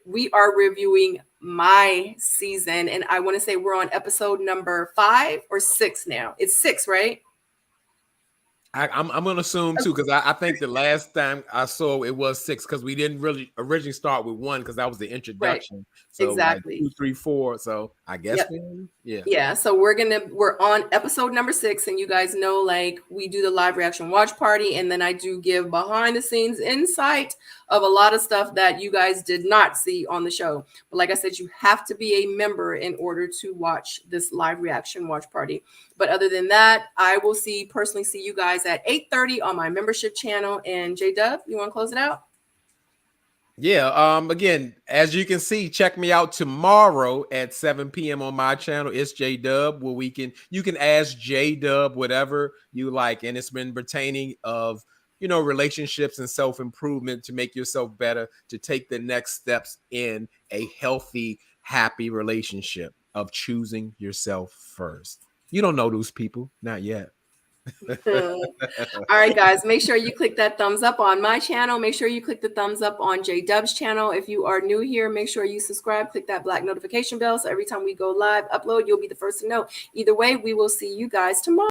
we are reviewing my season, and I want to say we're on episode number 5 or 6 now. It's 6, right? I'm gonna assume too, because I think the last time I saw it was 6, because we didn't really originally start with 1, because that was the Right. introduction. So like Exactly. 2, 3, 4. So I guess Yep. yeah. Yeah, so we're on episode number 6, and you guys know, like, we do the live reaction watch party, and then I do give behind the scenes insight of a lot of stuff that you guys did not see on the show. But like I said, you have to be a member in order to watch this live reaction watch party. But other than that, I will personally see you guys at 8:30 on my membership channel. And J Dub, you want to close it out? Yeah. Again, as you can see, check me out tomorrow at 7 p.m. on my channel. It's J Dub, where you can ask J Dub whatever you like, and it's been pertaining of relationships and self-improvement to make yourself better, to take the next steps in a healthy, happy relationship of choosing yourself first. You don't know those people, not yet. All right, guys, make sure you click that thumbs up on my channel. Make sure you click the thumbs up on J Dub's channel. If you are new here, make sure you subscribe, click that black notification bell, so every time we go live, upload, you'll be the first to know. Either way, we will see you guys tomorrow.